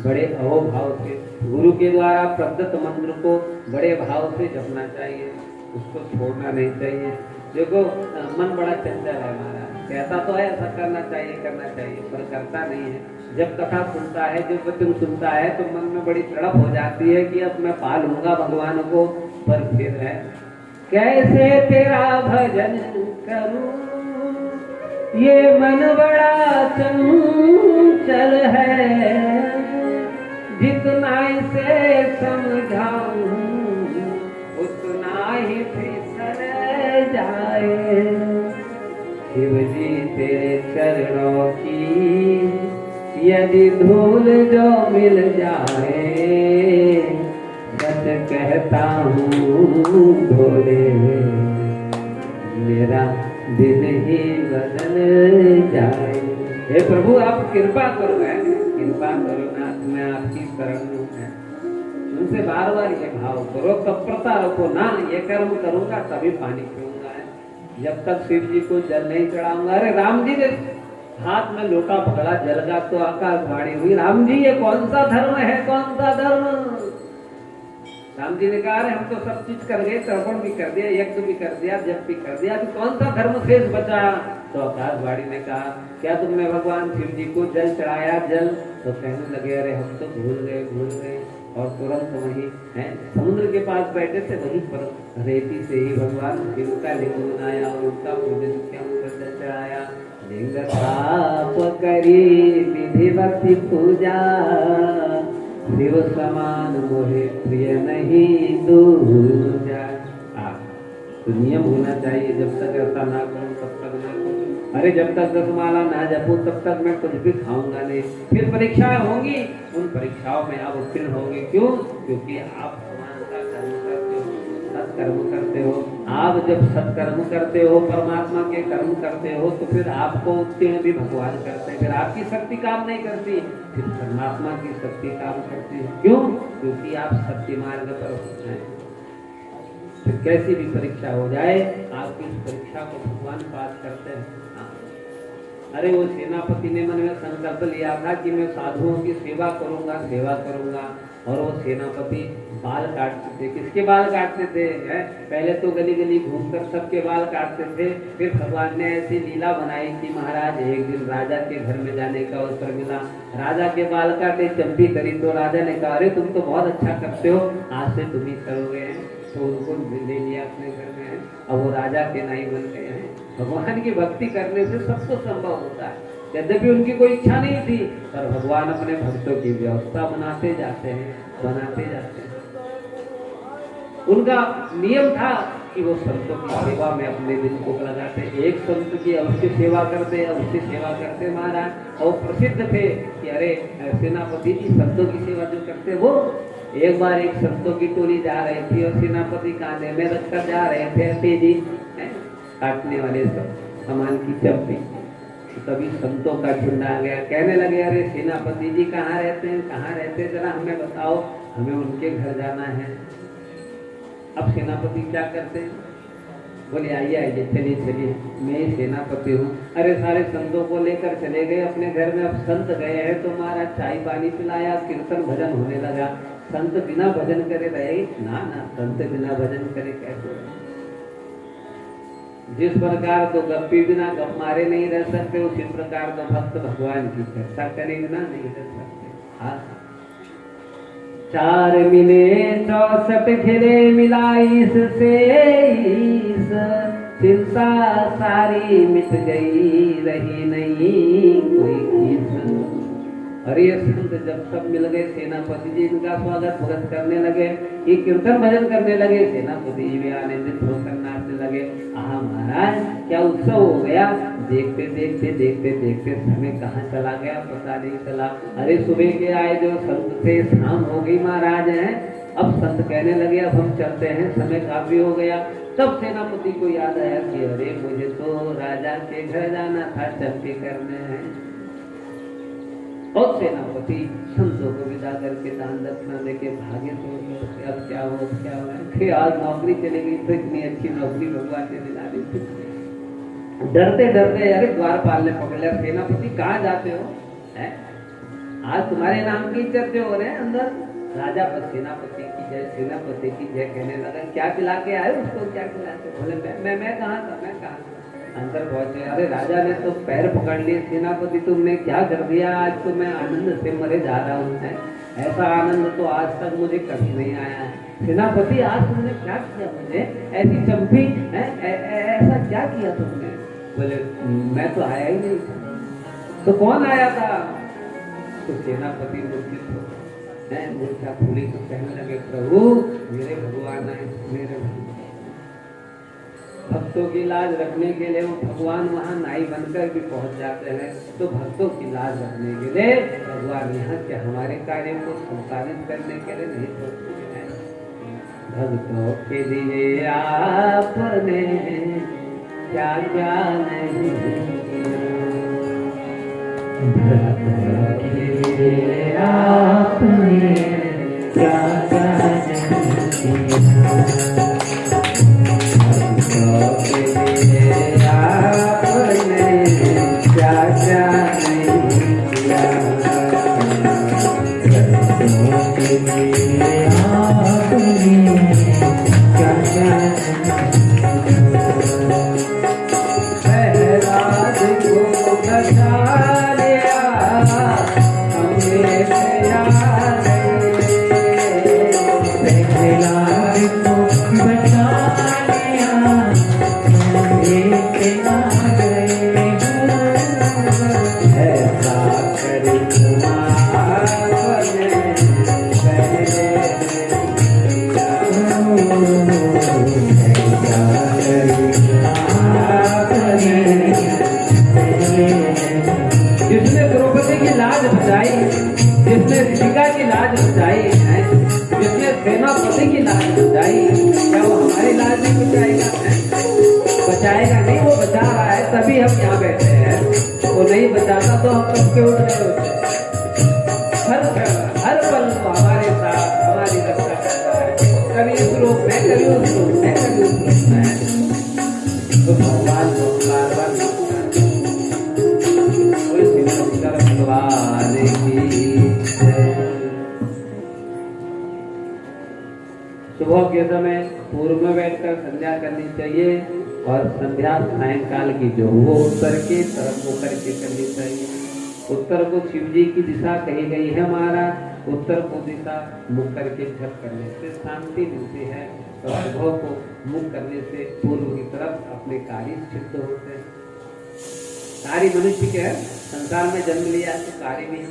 बड़े अहोभाव से। गुरु के द्वारा प्रदत्त मंत्र को बड़े भाव से जपना चाहिए, उसको छोड़ना नहीं चाहिए। देखो मन बड़ा चंचल है हमारा, कहता तो है ऐसा करना चाहिए पर करता नहीं है। जब कथा सुनता है, जब वचन सुनता है, तो मन में बड़ी तड़प हो जाती है कि अब मैं पा लूंगा भगवान को, पर फिर है कैसे तेरा भजन करूं, ये मन बड़ा चंचल है, जितना इसे समझाऊं उतना ही फिसल जाए। शिव जी तेरे चरणों की यदि धूल जो मिल जाए, सच कहता हूँ भोले, मेरा दिल ही बदल जाए। हे प्रभु आप कृपा करो, कृपा करो नाथ, मैं आपकी शरण हूँ। उनसे बार बार ये भाव करो, तत्परता रखो ना, ये कर्म करूंगा तभी पानी पीऊंगा, जब तक शिव जी को जल नहीं चढ़ाऊंगा। अरे राम जी ने हाथ में लोटा पकड़ा जल का, तो आकाशवाणी हुई, राम जी ये कौन सा धर्म है, कौन सा धर्म। राम जी ने कहा अरे हम तो सब चीज कर गए, तर्पण भी कर दिया, यज्ञ भी कर दिया, जप भी कर दिया, अभी कौन सा धर्म शेष बचा। तो आकाशवाणी ने कहा क्या तुमने भगवान शिव जी को जल चढ़ाया जल। तो कहने लगे अरे हम तो भूल गए, और तुरंत वही है समुद्र के पास बैठे थे, वहीं पर रेती से ही भगवान शिव का लिंग बनाया और उनका पूजन किया, उनका चढ़ाया। लिंग स्थाप करी विधिवत पूजा, शिव समान मोहे प्रिय नहीं दूजा। तो नियम होना चाहिए, जब तक ऐसा ना करूं तब तक ना करूं। अरे जब तक 10 माला ना जपूं तब तक मैं कुछ भी खाऊंगा नहीं। फिर परीक्षाएं होंगी, उन परीक्षाओं में आप उत्तीर्ण होंगे। क्यों? क्योंकि आप भगवान का कर्म करते हो, सत्कर्म करते हो। आप जब सत्कर्म करते हो, परमात्मा के कर्म करते हो, तो फिर आपको उत्तीर्ण भी भगवान करते हैं। फिर आपकी शक्ति काम नहीं करती, फिर परमात्मा की शक्ति काम करती है। क्यों? क्योंकि आप सत्य मार्ग पर होते हैं। फिर कैसी भी परीक्षा हो जाए, आपकी इस परीक्षा को भगवान पास करते हैं। अरे वो सेनापति ने मन में संकल्प लिया था कि मैं साधुओं की सेवा करूंगा। और वो सेनापति बाल काटते थे। किसके बाल काटते थे? पहले तो गली गली घूमकर सबके बाल काटते थे। फिर भगवान ने ऐसी लीला बनाई कि महाराज एक दिन राजा के घर में जाने का अवसर मिला। राजा के बाल काटे, चंपी करी, तो राजा ने कहा अरे तुम तो बहुत अच्छा करते हो, आज से तुम ही करोगे। तो उनको ले लिया अपने घर में। अब वो राजा के नाई बन गए हैं। भगवान की भक्ति करने से सब कुछ संभव होता है। यद्यपि उनकी कोई इच्छा नहीं थी, पर भगवान अपने भक्तों की व्यवस्था बनाते जाते हैं। उनका नियम था कि वो संतों की सेवा में अपने दिन को लगाते। एक संत की अवश्य सेवा करते महाराज। और प्रसिद्ध थे कि अरे सेनापति जी संतों की सेवा जो करते वो। एक बार एक संतों की टोली जा रही थी और सेनापति कांधे में रखकर जा रहे थे तेजी काटने वाले सामान की चप्पी। तभी संतों का झुंड आ गया। कहने लगे अरे सेनापति जी कहाँ रहते हैं, जरा हमें बताओ, हमें उनके घर जाना है। अब सेनापति क्या करते हैं? बोले आइए चलिए, मैं सेनापति हूँ। अरे सारे संतों को लेकर चले गए अपने घर में। अब संत गए हैं तो महाराज चाय पानी पिलाया, कीर्तन भजन होने लगा। संत बिना भजन करे रहे? ना, संत बिना भजन करे कैसे? जिस प्रकार तो गप्पी बिना गप मारे नहीं रह सकते, उसी प्रकार तो भक्त भगवान की चर्चा करे बिना नहीं रह सकते। हाँ, 4 मिले 64 घिरे मिला इससे चिंता सारी मिट गई, रही नहीं कोई खीस। अरे ये संत जब सब मिल गए, सेनापति जी इनका स्वागत भगत करने लगे, ये कीर्तन भजन करने लगे। सेनापति जी भी आनंदित होकर नाचने लगे। आहा महाराज क्या उत्सव हो गया। देखते देखते समय कहाँ चला गया पता नहीं चला। अरे सुबह के आए जो संत थे, शाम हो गई महाराज हैं। अब संत कहने लगे अब हम चलते हैं, समय काफी हो गया। तब सेनापति को याद आया कि अरे मुझे तो राजा के घर जाना था, चंपी करने हैं। और सेनापति संतों को विदा करके दान दक्षिणा देके भागे। तो अब क्या हो फिर आज नौकरी चली गई तो इतनी अच्छी नौकरी भगवान ने दिला दी थी। डरते अरे द्वारपाल ने पकड़ लिया, सेनापति कहाँ जाते हो? आज तुम्हारे नाम की चर्चा हो रहे हैं अंदर। राजा पर सेनापति की जय कहने लगा। क्या खिला के आए उसको? क्या खिलाते? बोले मैं कहाँ था। अंदर पहुंचे। अरे राजा ने तो पैर पकड़ लिए। सेनापति तुमने क्या कर दिया? आज तो मैं आनंद से मरे जा रहा हूँ। ऐसा आनंद तो आज तक मुझे कभी नहीं आया है। सेनापति आज तुमने क्या किया मुझे? ऐसी चंपी ऐसा क्या किया तुमने? बोले मैं तो आया ही नहीं था। तो कौन आया था? तो सेनापति मूर्छा फूली तो कहने लगे प्रभु मेरे भगवान आए, मेरे भक्तों की लाज रखने के लिए वो भगवान वहाँ नाई बनकर भी पहुंच जाते हैं। तो भक्तों की लाज रखने के लिए भगवान यहाँ के हमारे कार्य को संपादित करने के लिए नहीं सोचते हैं। भक्तों के लिए आपने क्या क्या नहीं किया, भक्तों के लिए आपने क्या क्या नहीं किया। जिसने द्रौपदी की लाज बचाई, जिसने ऋषिका की लाज बचाई है, जिसने सेनापति की लाज बचाई, क्या वो हमारी लाज नहीं बचाएगा? बचाएगा नहीं, वो बचा रहा है तभी हम यहाँ बैठे हैं। वो नहीं बचाता तो हम कब के उठ रहे होते। हर पल तो हमारे साथ हमारी रक्षा करता है। कभी इस रूप में, कभी उस रूप में, कभी उस रूप में। तो भगवान को बार बार के समय पूर्व में बैठकर संध्या करनी चाहिए और संध्या सायंकाल की जो वो उत्तर की तरफ मुख करके करनी चाहिए। उत्तर को शिव जी की दिशा कही गई है महाराज। उत्तर को दिशा मुख करके जप करने से शांति मिलती है और अनुभव को मुख करने से पूर्व की तरफ अपने कार्य सिद्ध होते हैं। कार्य मनुष्य के संसार में जन्म लिया तो कार्य भी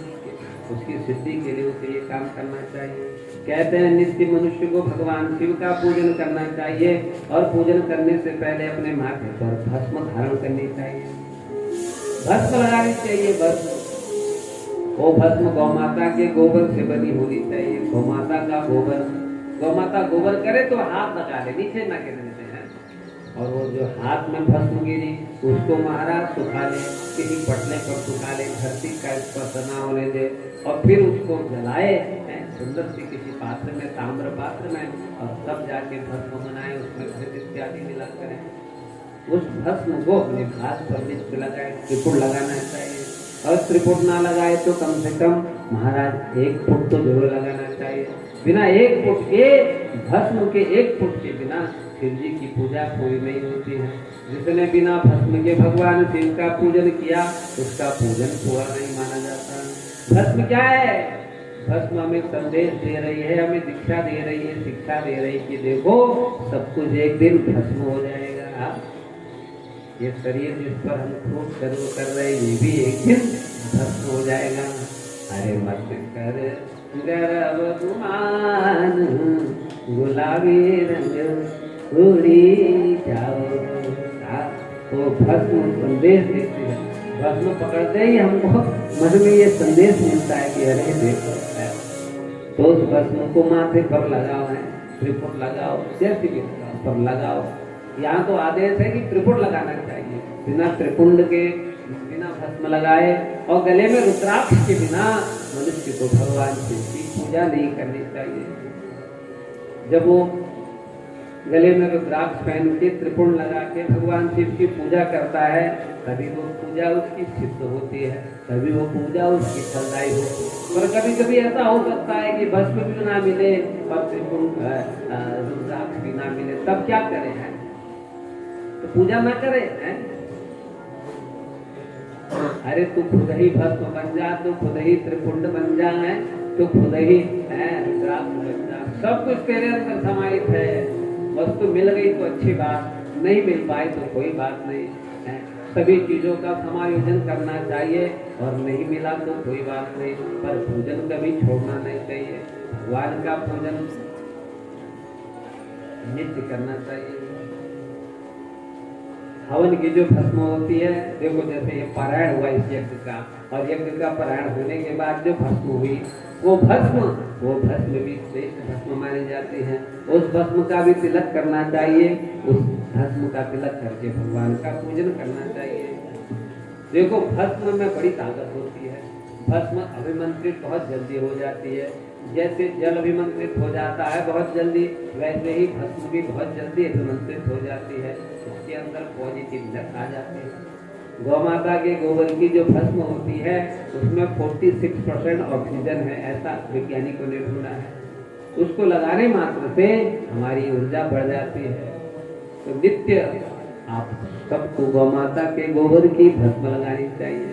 उसकी सिद्धि के लिए उसे ये काम करना चाहिए। कहते हैं नित्य मनुष्य को भगवान शिव का पूजन करना चाहिए और पूजन करने से पहले अपने माथे पर भस्म धारण करनी चाहिए, भस्म लगानी चाहिए। भस्म वो भस्म गौमाता के गोबर से बनी होनी चाहिए। गौमाता का गोबर, गौमाता गोबर करे तो हाथ लगा ले, नीचे ना गिरने दें। और वो जो हाथ में भस्म गिरी उसको महाराज सुखा ले, किसी पटले पर सुखा ले, धरती का स्पर्श ना होने दे और फिर उसको जलाए सुंदर से किसी पात्र में, ताम्र पात्र में, और तब जाके भस्म बनाए, उसमें घृत इत्यादि मिला करें। उस भस्म को अपने हाथ पर नित्य लगाए, त्रिपुट लगाना चाहिए। और त्रिपुट ना लगाए तो कम से कम महाराज 1 फुट तो जरूर लगाना चाहिए। बिना 1 फुट के भस्म के 1 फुट के बिना शिव जी की पूजा पूरी नहीं होती है। जिसने बिना भस्म के भगवान शिव का पूजन किया उसका पूजन पूरा नहीं माना जाता। भस्म क्या है? भस्म हमें संदेश दे रही है, हमें दीक्षा दे रही है, शिक्षा दे रही है कि देखो सब कुछ एक दिन भस्म हो जाएगा। ये शरीर जिस पर हम खूब कर्म कर रहे हैं ये भी एक दिन भस्म हो जाएगा। अरे मत कर गर्व गुमान गुलाबी रंग उड़ी जाओ। तो भस्म संदेश देती है। भस्म पकड़ते ही हमको मन में ये संदेश मिलता है कि अरे देखो तो उस भस्म को माथे पर लगाओ है, त्रिपुट लगाओ, जैसे भी पर लगाओ। यहाँ तो आदेश है कि त्रिपुट लगाना चाहिए। बिना त्रिपुंड के, बिना भस्म लगाए और गले में रुद्राक्ष के बिना मनुष्य को भगवान शिव की पूजा नहीं करनी चाहिए। जब वो गले में रुद्राक्ष पहन के त्रिपुंड लगा के भगवान शिव की पूजा करता है तभी वो पूजा उसकी सिद्ध होती है, तभी वो पूजा उसकी फलदायी होती है। पर कभी कभी ऐसा हो सकता है कि भस्म भी ना मिले और त्रिपुंड रुद्राक्ष भी ना मिले, तब क्या करें हैं? तो पूजा ना करे हैं? अरे तू खुद ही भस्म बन जा, तू खुद ही त्रिपुंड बन जा, है तू खुद ही रुद्राक्ष बन जा। सब कुछ तेरे अंदर समाहित है। वस्तु मिल गई तो अच्छी बात, नहीं मिल पाई तो कोई बात नहीं है। सभी चीजों का समायोजन करना चाहिए और नहीं मिला तो कोई बात नहीं, पर पूजन कभी छोड़ना नहीं चाहिए। भगवान का पूजन नित्य करना चाहिए। हवन की जो भस्म होती है, देखो जैसे ये पारायण हुआ इस यज्ञ का, और यज्ञ का पारायण होने के बाद जो भस्म हुई वो भस्म भी श्रेष्ठ भस्म मानी जाती है। उस भस्म का भी तिलक करना चाहिए, उस भस्म का तिलक करके भगवान का पूजन करना चाहिए। देखो भस्म में बड़ी ताकत होती है। भस्म अभिमंत्रित बहुत जल्दी हो जाती है। जैसे जल अभिमंत्रित हो जाता है बहुत जल्दी, वैसे ही भस्म भी बहुत जल्दी अभिमंत्रित हो जाती है। उसके अंदर पॉजिटिवनेस आ जाती है। गौमाता के गोबर की जो भस्म होती है उसमें 46% ऑक्सीजन है, ऐसा वैज्ञानिकों ने ढूंढा है। उसको लगाने मात्र से हमारी ऊर्जा बढ़ जाती है। तो नित्य आप सबको गौमाता के गोबर की भस्म लगानी चाहिए।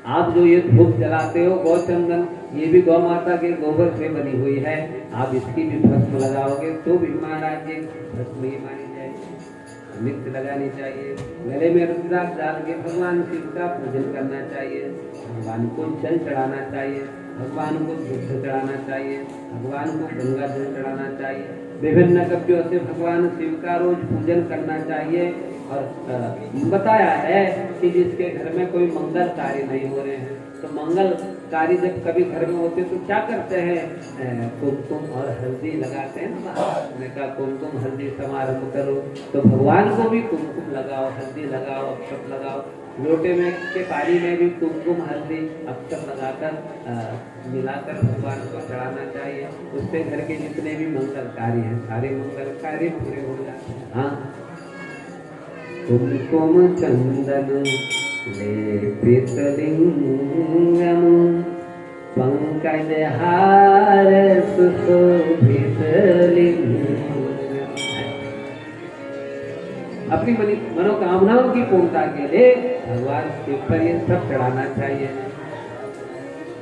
आप जो ये धूप जलाते हो गौचंदन, ये भी गौमाता के गोबर से बनी हुई है। आप इसकी भी भस्म लगाओगे तो भी महाराज जी भस्म ही मानी जाएगी। नित्य लगानी चाहिए। गले में रुद्राक्ष डाल के भगवान शिव का पूजन करना चाहिए। भगवान को जल चढ़ाना चाहिए, भगवान को दूध चढ़ाना चाहिए, भगवान को गंगा जल चढ़ाना चाहिए। विभिन्न कव्यों से भगवान शिव का रोज पूजन करना चाहिए। और बताया है कि जिसके घर में कोई मंगल कार्य नहीं हो रहे हैं तो मंगल कार्य जब कभी घर में होते तो क्या करते हैं? कुमकुम और हल्दी लगाते हैं ना। मैंने कहा कुमकुम हल्दी समारंभ करो तो भगवान को भी कुमकुम लगाओ, हल्दी लगाओ, अक्षत लगाओ। लोटे में के पानी में भी कुमकुम हल्दी अक्षत लगाकर मिलाकर भगवान को चढ़ाना चाहिए। उससे घर के जितने भी मंगल कार्य हैं सारे मंगल कार्य पूरे हो जाते हैं। हाँ, कुमकुम चंदन लेपित लिंगम पंकज हार सुशोभित लिंगम अपनी मनोकामनाओं की पूर्णता के लिए भगवान शिव पर ये सब चढ़ाना चाहिए।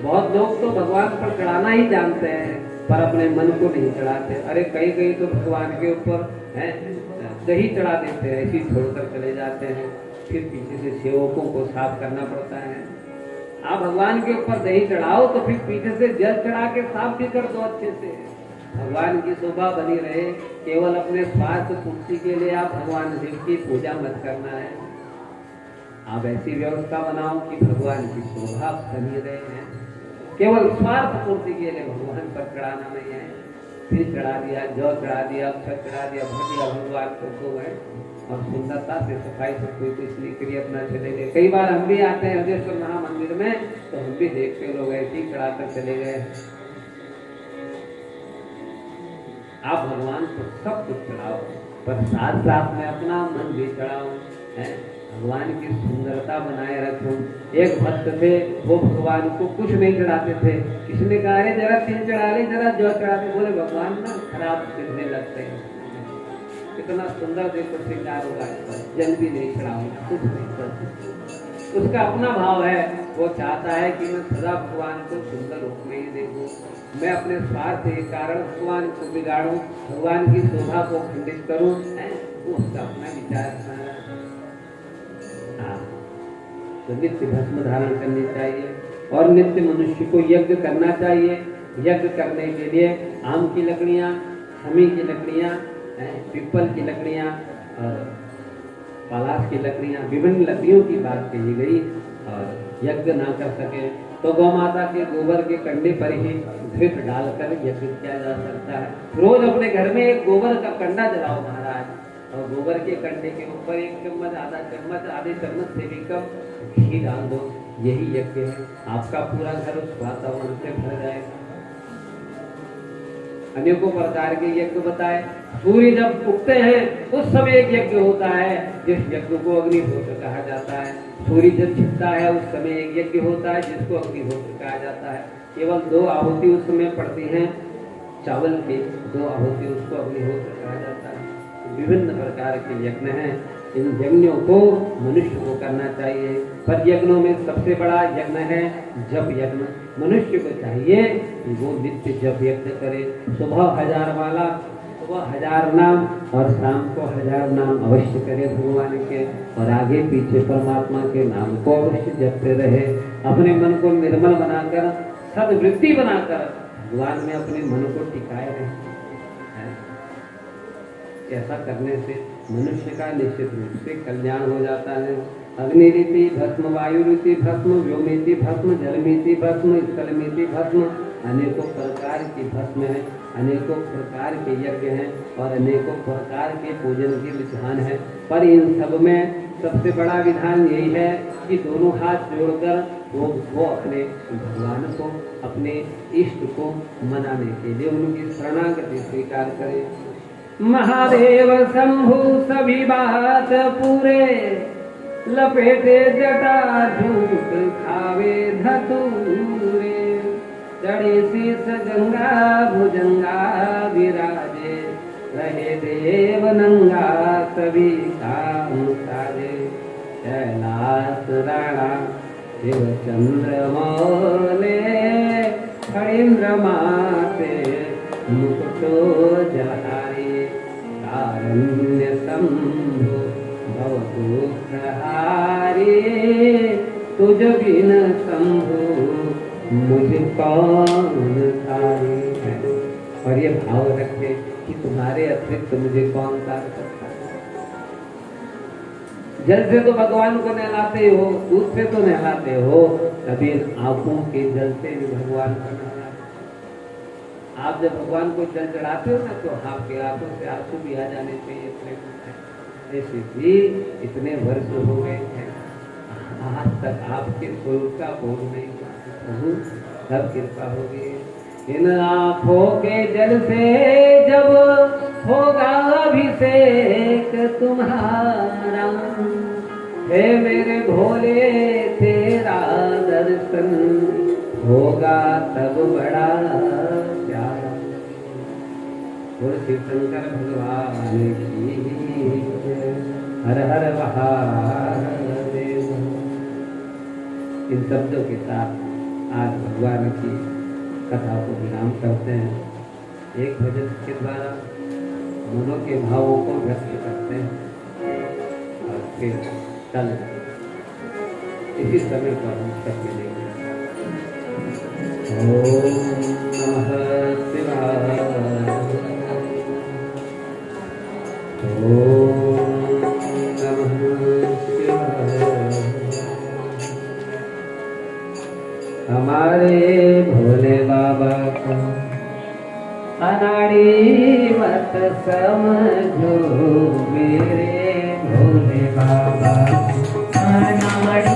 बहुत लोग तो भगवान पर चढ़ाना ही जानते हैं पर अपने मन को नहीं चढ़ाते। अरे कई तो भगवान के ऊपर दही चढ़ा देते हैं, ऐसी छोड़कर चले जाते हैं, फिर पीछे से सेवकों को साफ करना पड़ता है। आप भगवान के ऊपर दही चढ़ाओ तो फिर पीछे से जल चढ़ा के साफ भी कर दो अच्छे से। भगवान की शोभा बनी रहे, केवल अपने स्वार्थ पूर्ति के लिए आप भगवान शिव की पूजा मत करना है। आप ऐसी व्यवस्था बनाओ कि भगवान की शोभा बनी रहे। केवल स्वार्थ पूर्ति के लिए भगवान पर चढ़ाना नहीं है। फिर चढ़ा दिया, जौ चढ़ा दिया, अक्षर चढ़ा दिया, भर दिया भगवान को है और सुंदरता से सफाई से कोई कुछ नहीं करिए, अपना चले गए। कई बार हम भी आते हैं हृदयेश्वर महामंदिर में तो हम भी देखते लोग ऐसे ही चढ़ाकर चले गए। आप भगवान को सब कुछ चढ़ाओ पर साथ साथ में अपना मन भी चढ़ाओ, भगवान की सुंदरता बनाए रखो। एक भक्त थे, वो भगवान को कुछ नहीं चढ़ाते थे। किसी ने कहा है जरा तिल चढ़ा ले, जरा जौ चढ़ा ले, बोले भगवान ना खराब दिखने लगते हैं। कितना सुंदर देखो श्रृंगार होगा, जल भी नहीं चढ़ाऊंगा, कुछ नहीं कर। उसका अपना भाव है, वो चाहता है कि मैं सदा भगवान को सुंदर रूप में ही देखूं, मैं अपने स्वार्थ के कारण भगवान को बिगाड़ूं, भगवान की शोभा को खंडित करूं, वो उसका अपना विचार। तो नित्य भस्म धारण करनी चाहिए और नित्य मनुष्य को यज्ञ करना चाहिए। यज्ञ करने के लिए आम की लकड़ियाँ, शमी की लकड़ियाँ, पीपल की लकड़ियाँ और पलाश की लकड़ियाँ, विभिन्न लकड़ियों की बात कही गई। और यज्ञ ना कर सके तो गौ माता के गोबर के कंडे पर ही घृत डालकर यज्ञ किया जा सकता है। रोज अपने घर में एक गोबर का कंडा जलाओ महाराज, और गोबर के कंडे के ऊपर 1 चम्मच, आधा चम्मच, आधे चम्मच से भी कम घी डाल दो। यही यज्ञ है, आपका पूरा घर उस वातावरण से भर जाएगा। अनेकों प्रकार के यज्ञ बताए। सूर्य जब उगते हैं उस समय एक यज्ञ होता है जिस यज्ञ को अग्निहोत्र कहा जाता है। सूर्य जब छिपता है उस समय एक यज्ञ होता है जिसको अग्निहोत्र कहा जाता है। केवल 2 आहुति उस समय पड़ती हैं, चावल की 2 आहुति, उसको अग्निहोत्र कहा जाता है। विभिन्न प्रकार के यज्ञ हैं, इन यज्ञों को मनुष्य को करना चाहिए। पर यज्ञों में सबसे बड़ा यज्ञ है जप यज्ञ। मनुष्य को चाहिए कि वो नित्य जप यज्ञ करे। सुबह 1000 माला, सुबह 1000 नाम और शाम को 1000 नाम अवश्य करे भगवान के, और आगे पीछे परमात्मा के नाम को अवश्य जपते रहे। अपने मन को निर्मल बनाकर, सद्वृत्ति बनाकर भगवान में अपने मन को टिकाए रहे। ऐसा करने से मनुष्य का निश्चित रूप से कल्याण हो जाता है। अग्नि रीति भस्म, वायु रीति भस्म, व्योमिति भस्म, जलमिति भस्म, स्थलमिति भस्म, अनेकों प्रकार की भस्म है, अनेकों प्रकार के यज्ञ हैं और अनेकों प्रकार के पूजन के विधान है। पर इन सब में सबसे बड़ा विधान यही है कि दोनों हाथ जोड़कर वो अपने भगवान को, अपने इष्ट को मनाने के लिए उनकी शरणागति स्वीकार करे। महादेव शंभु सभी बात पूरे, लपेटे जटा झूठ खावे धतूरे, चढ़े शीस गंगा भुजंगा विराजे, रहे देव नंगा सभी काम साजे। कैलाश राणा शिव चंद्र मौले, फणीन्द्र माते मुकुटो जलहारी, कारण्य शंभु भवदुःखहारी, तुझ बिन शंभु मुझ कौन तारी है। और ये भाव रखे कि तुम्हारे अतिरिक्त मुझे कौन तार सकता है। जल से तो भगवान को नहलाते हो, दूध से तो नहलाते हो, कभी आंखों के जल से भी भगवान को नहलाते। आप जब भगवान को जल चढ़ाते हो ना तो आपके आंखों से आंसू भी आ जाने चाहिए। ऐसे भी इतने वर्ष हो गए हैं, आज तक आपके स्वरूप का बोध नहीं हुआ, सब कृपा हो गई। इन आंखों के जल से जब होगा अभिषेक तुम्हारा, हे मेरे भोले तेरा दर्शन होगा तब बड़ा प्यारा। बोल शिव शंकर भगवान की। हर हर महादेव। इन शब्दों के साथ आज भगवान की कथा को विराम करते हैं। एक भजन के द्वारा मनों के भावों को व्यक्त करते हैं और फिर कल इसी समय पर हम सब मिलेंगे। ओम नमः शिवाय। ओम नमः शिवाय। हमारे भोले बाबा को अनाड़ी मत समझो, मेरे भोले बाबा अनाड़ी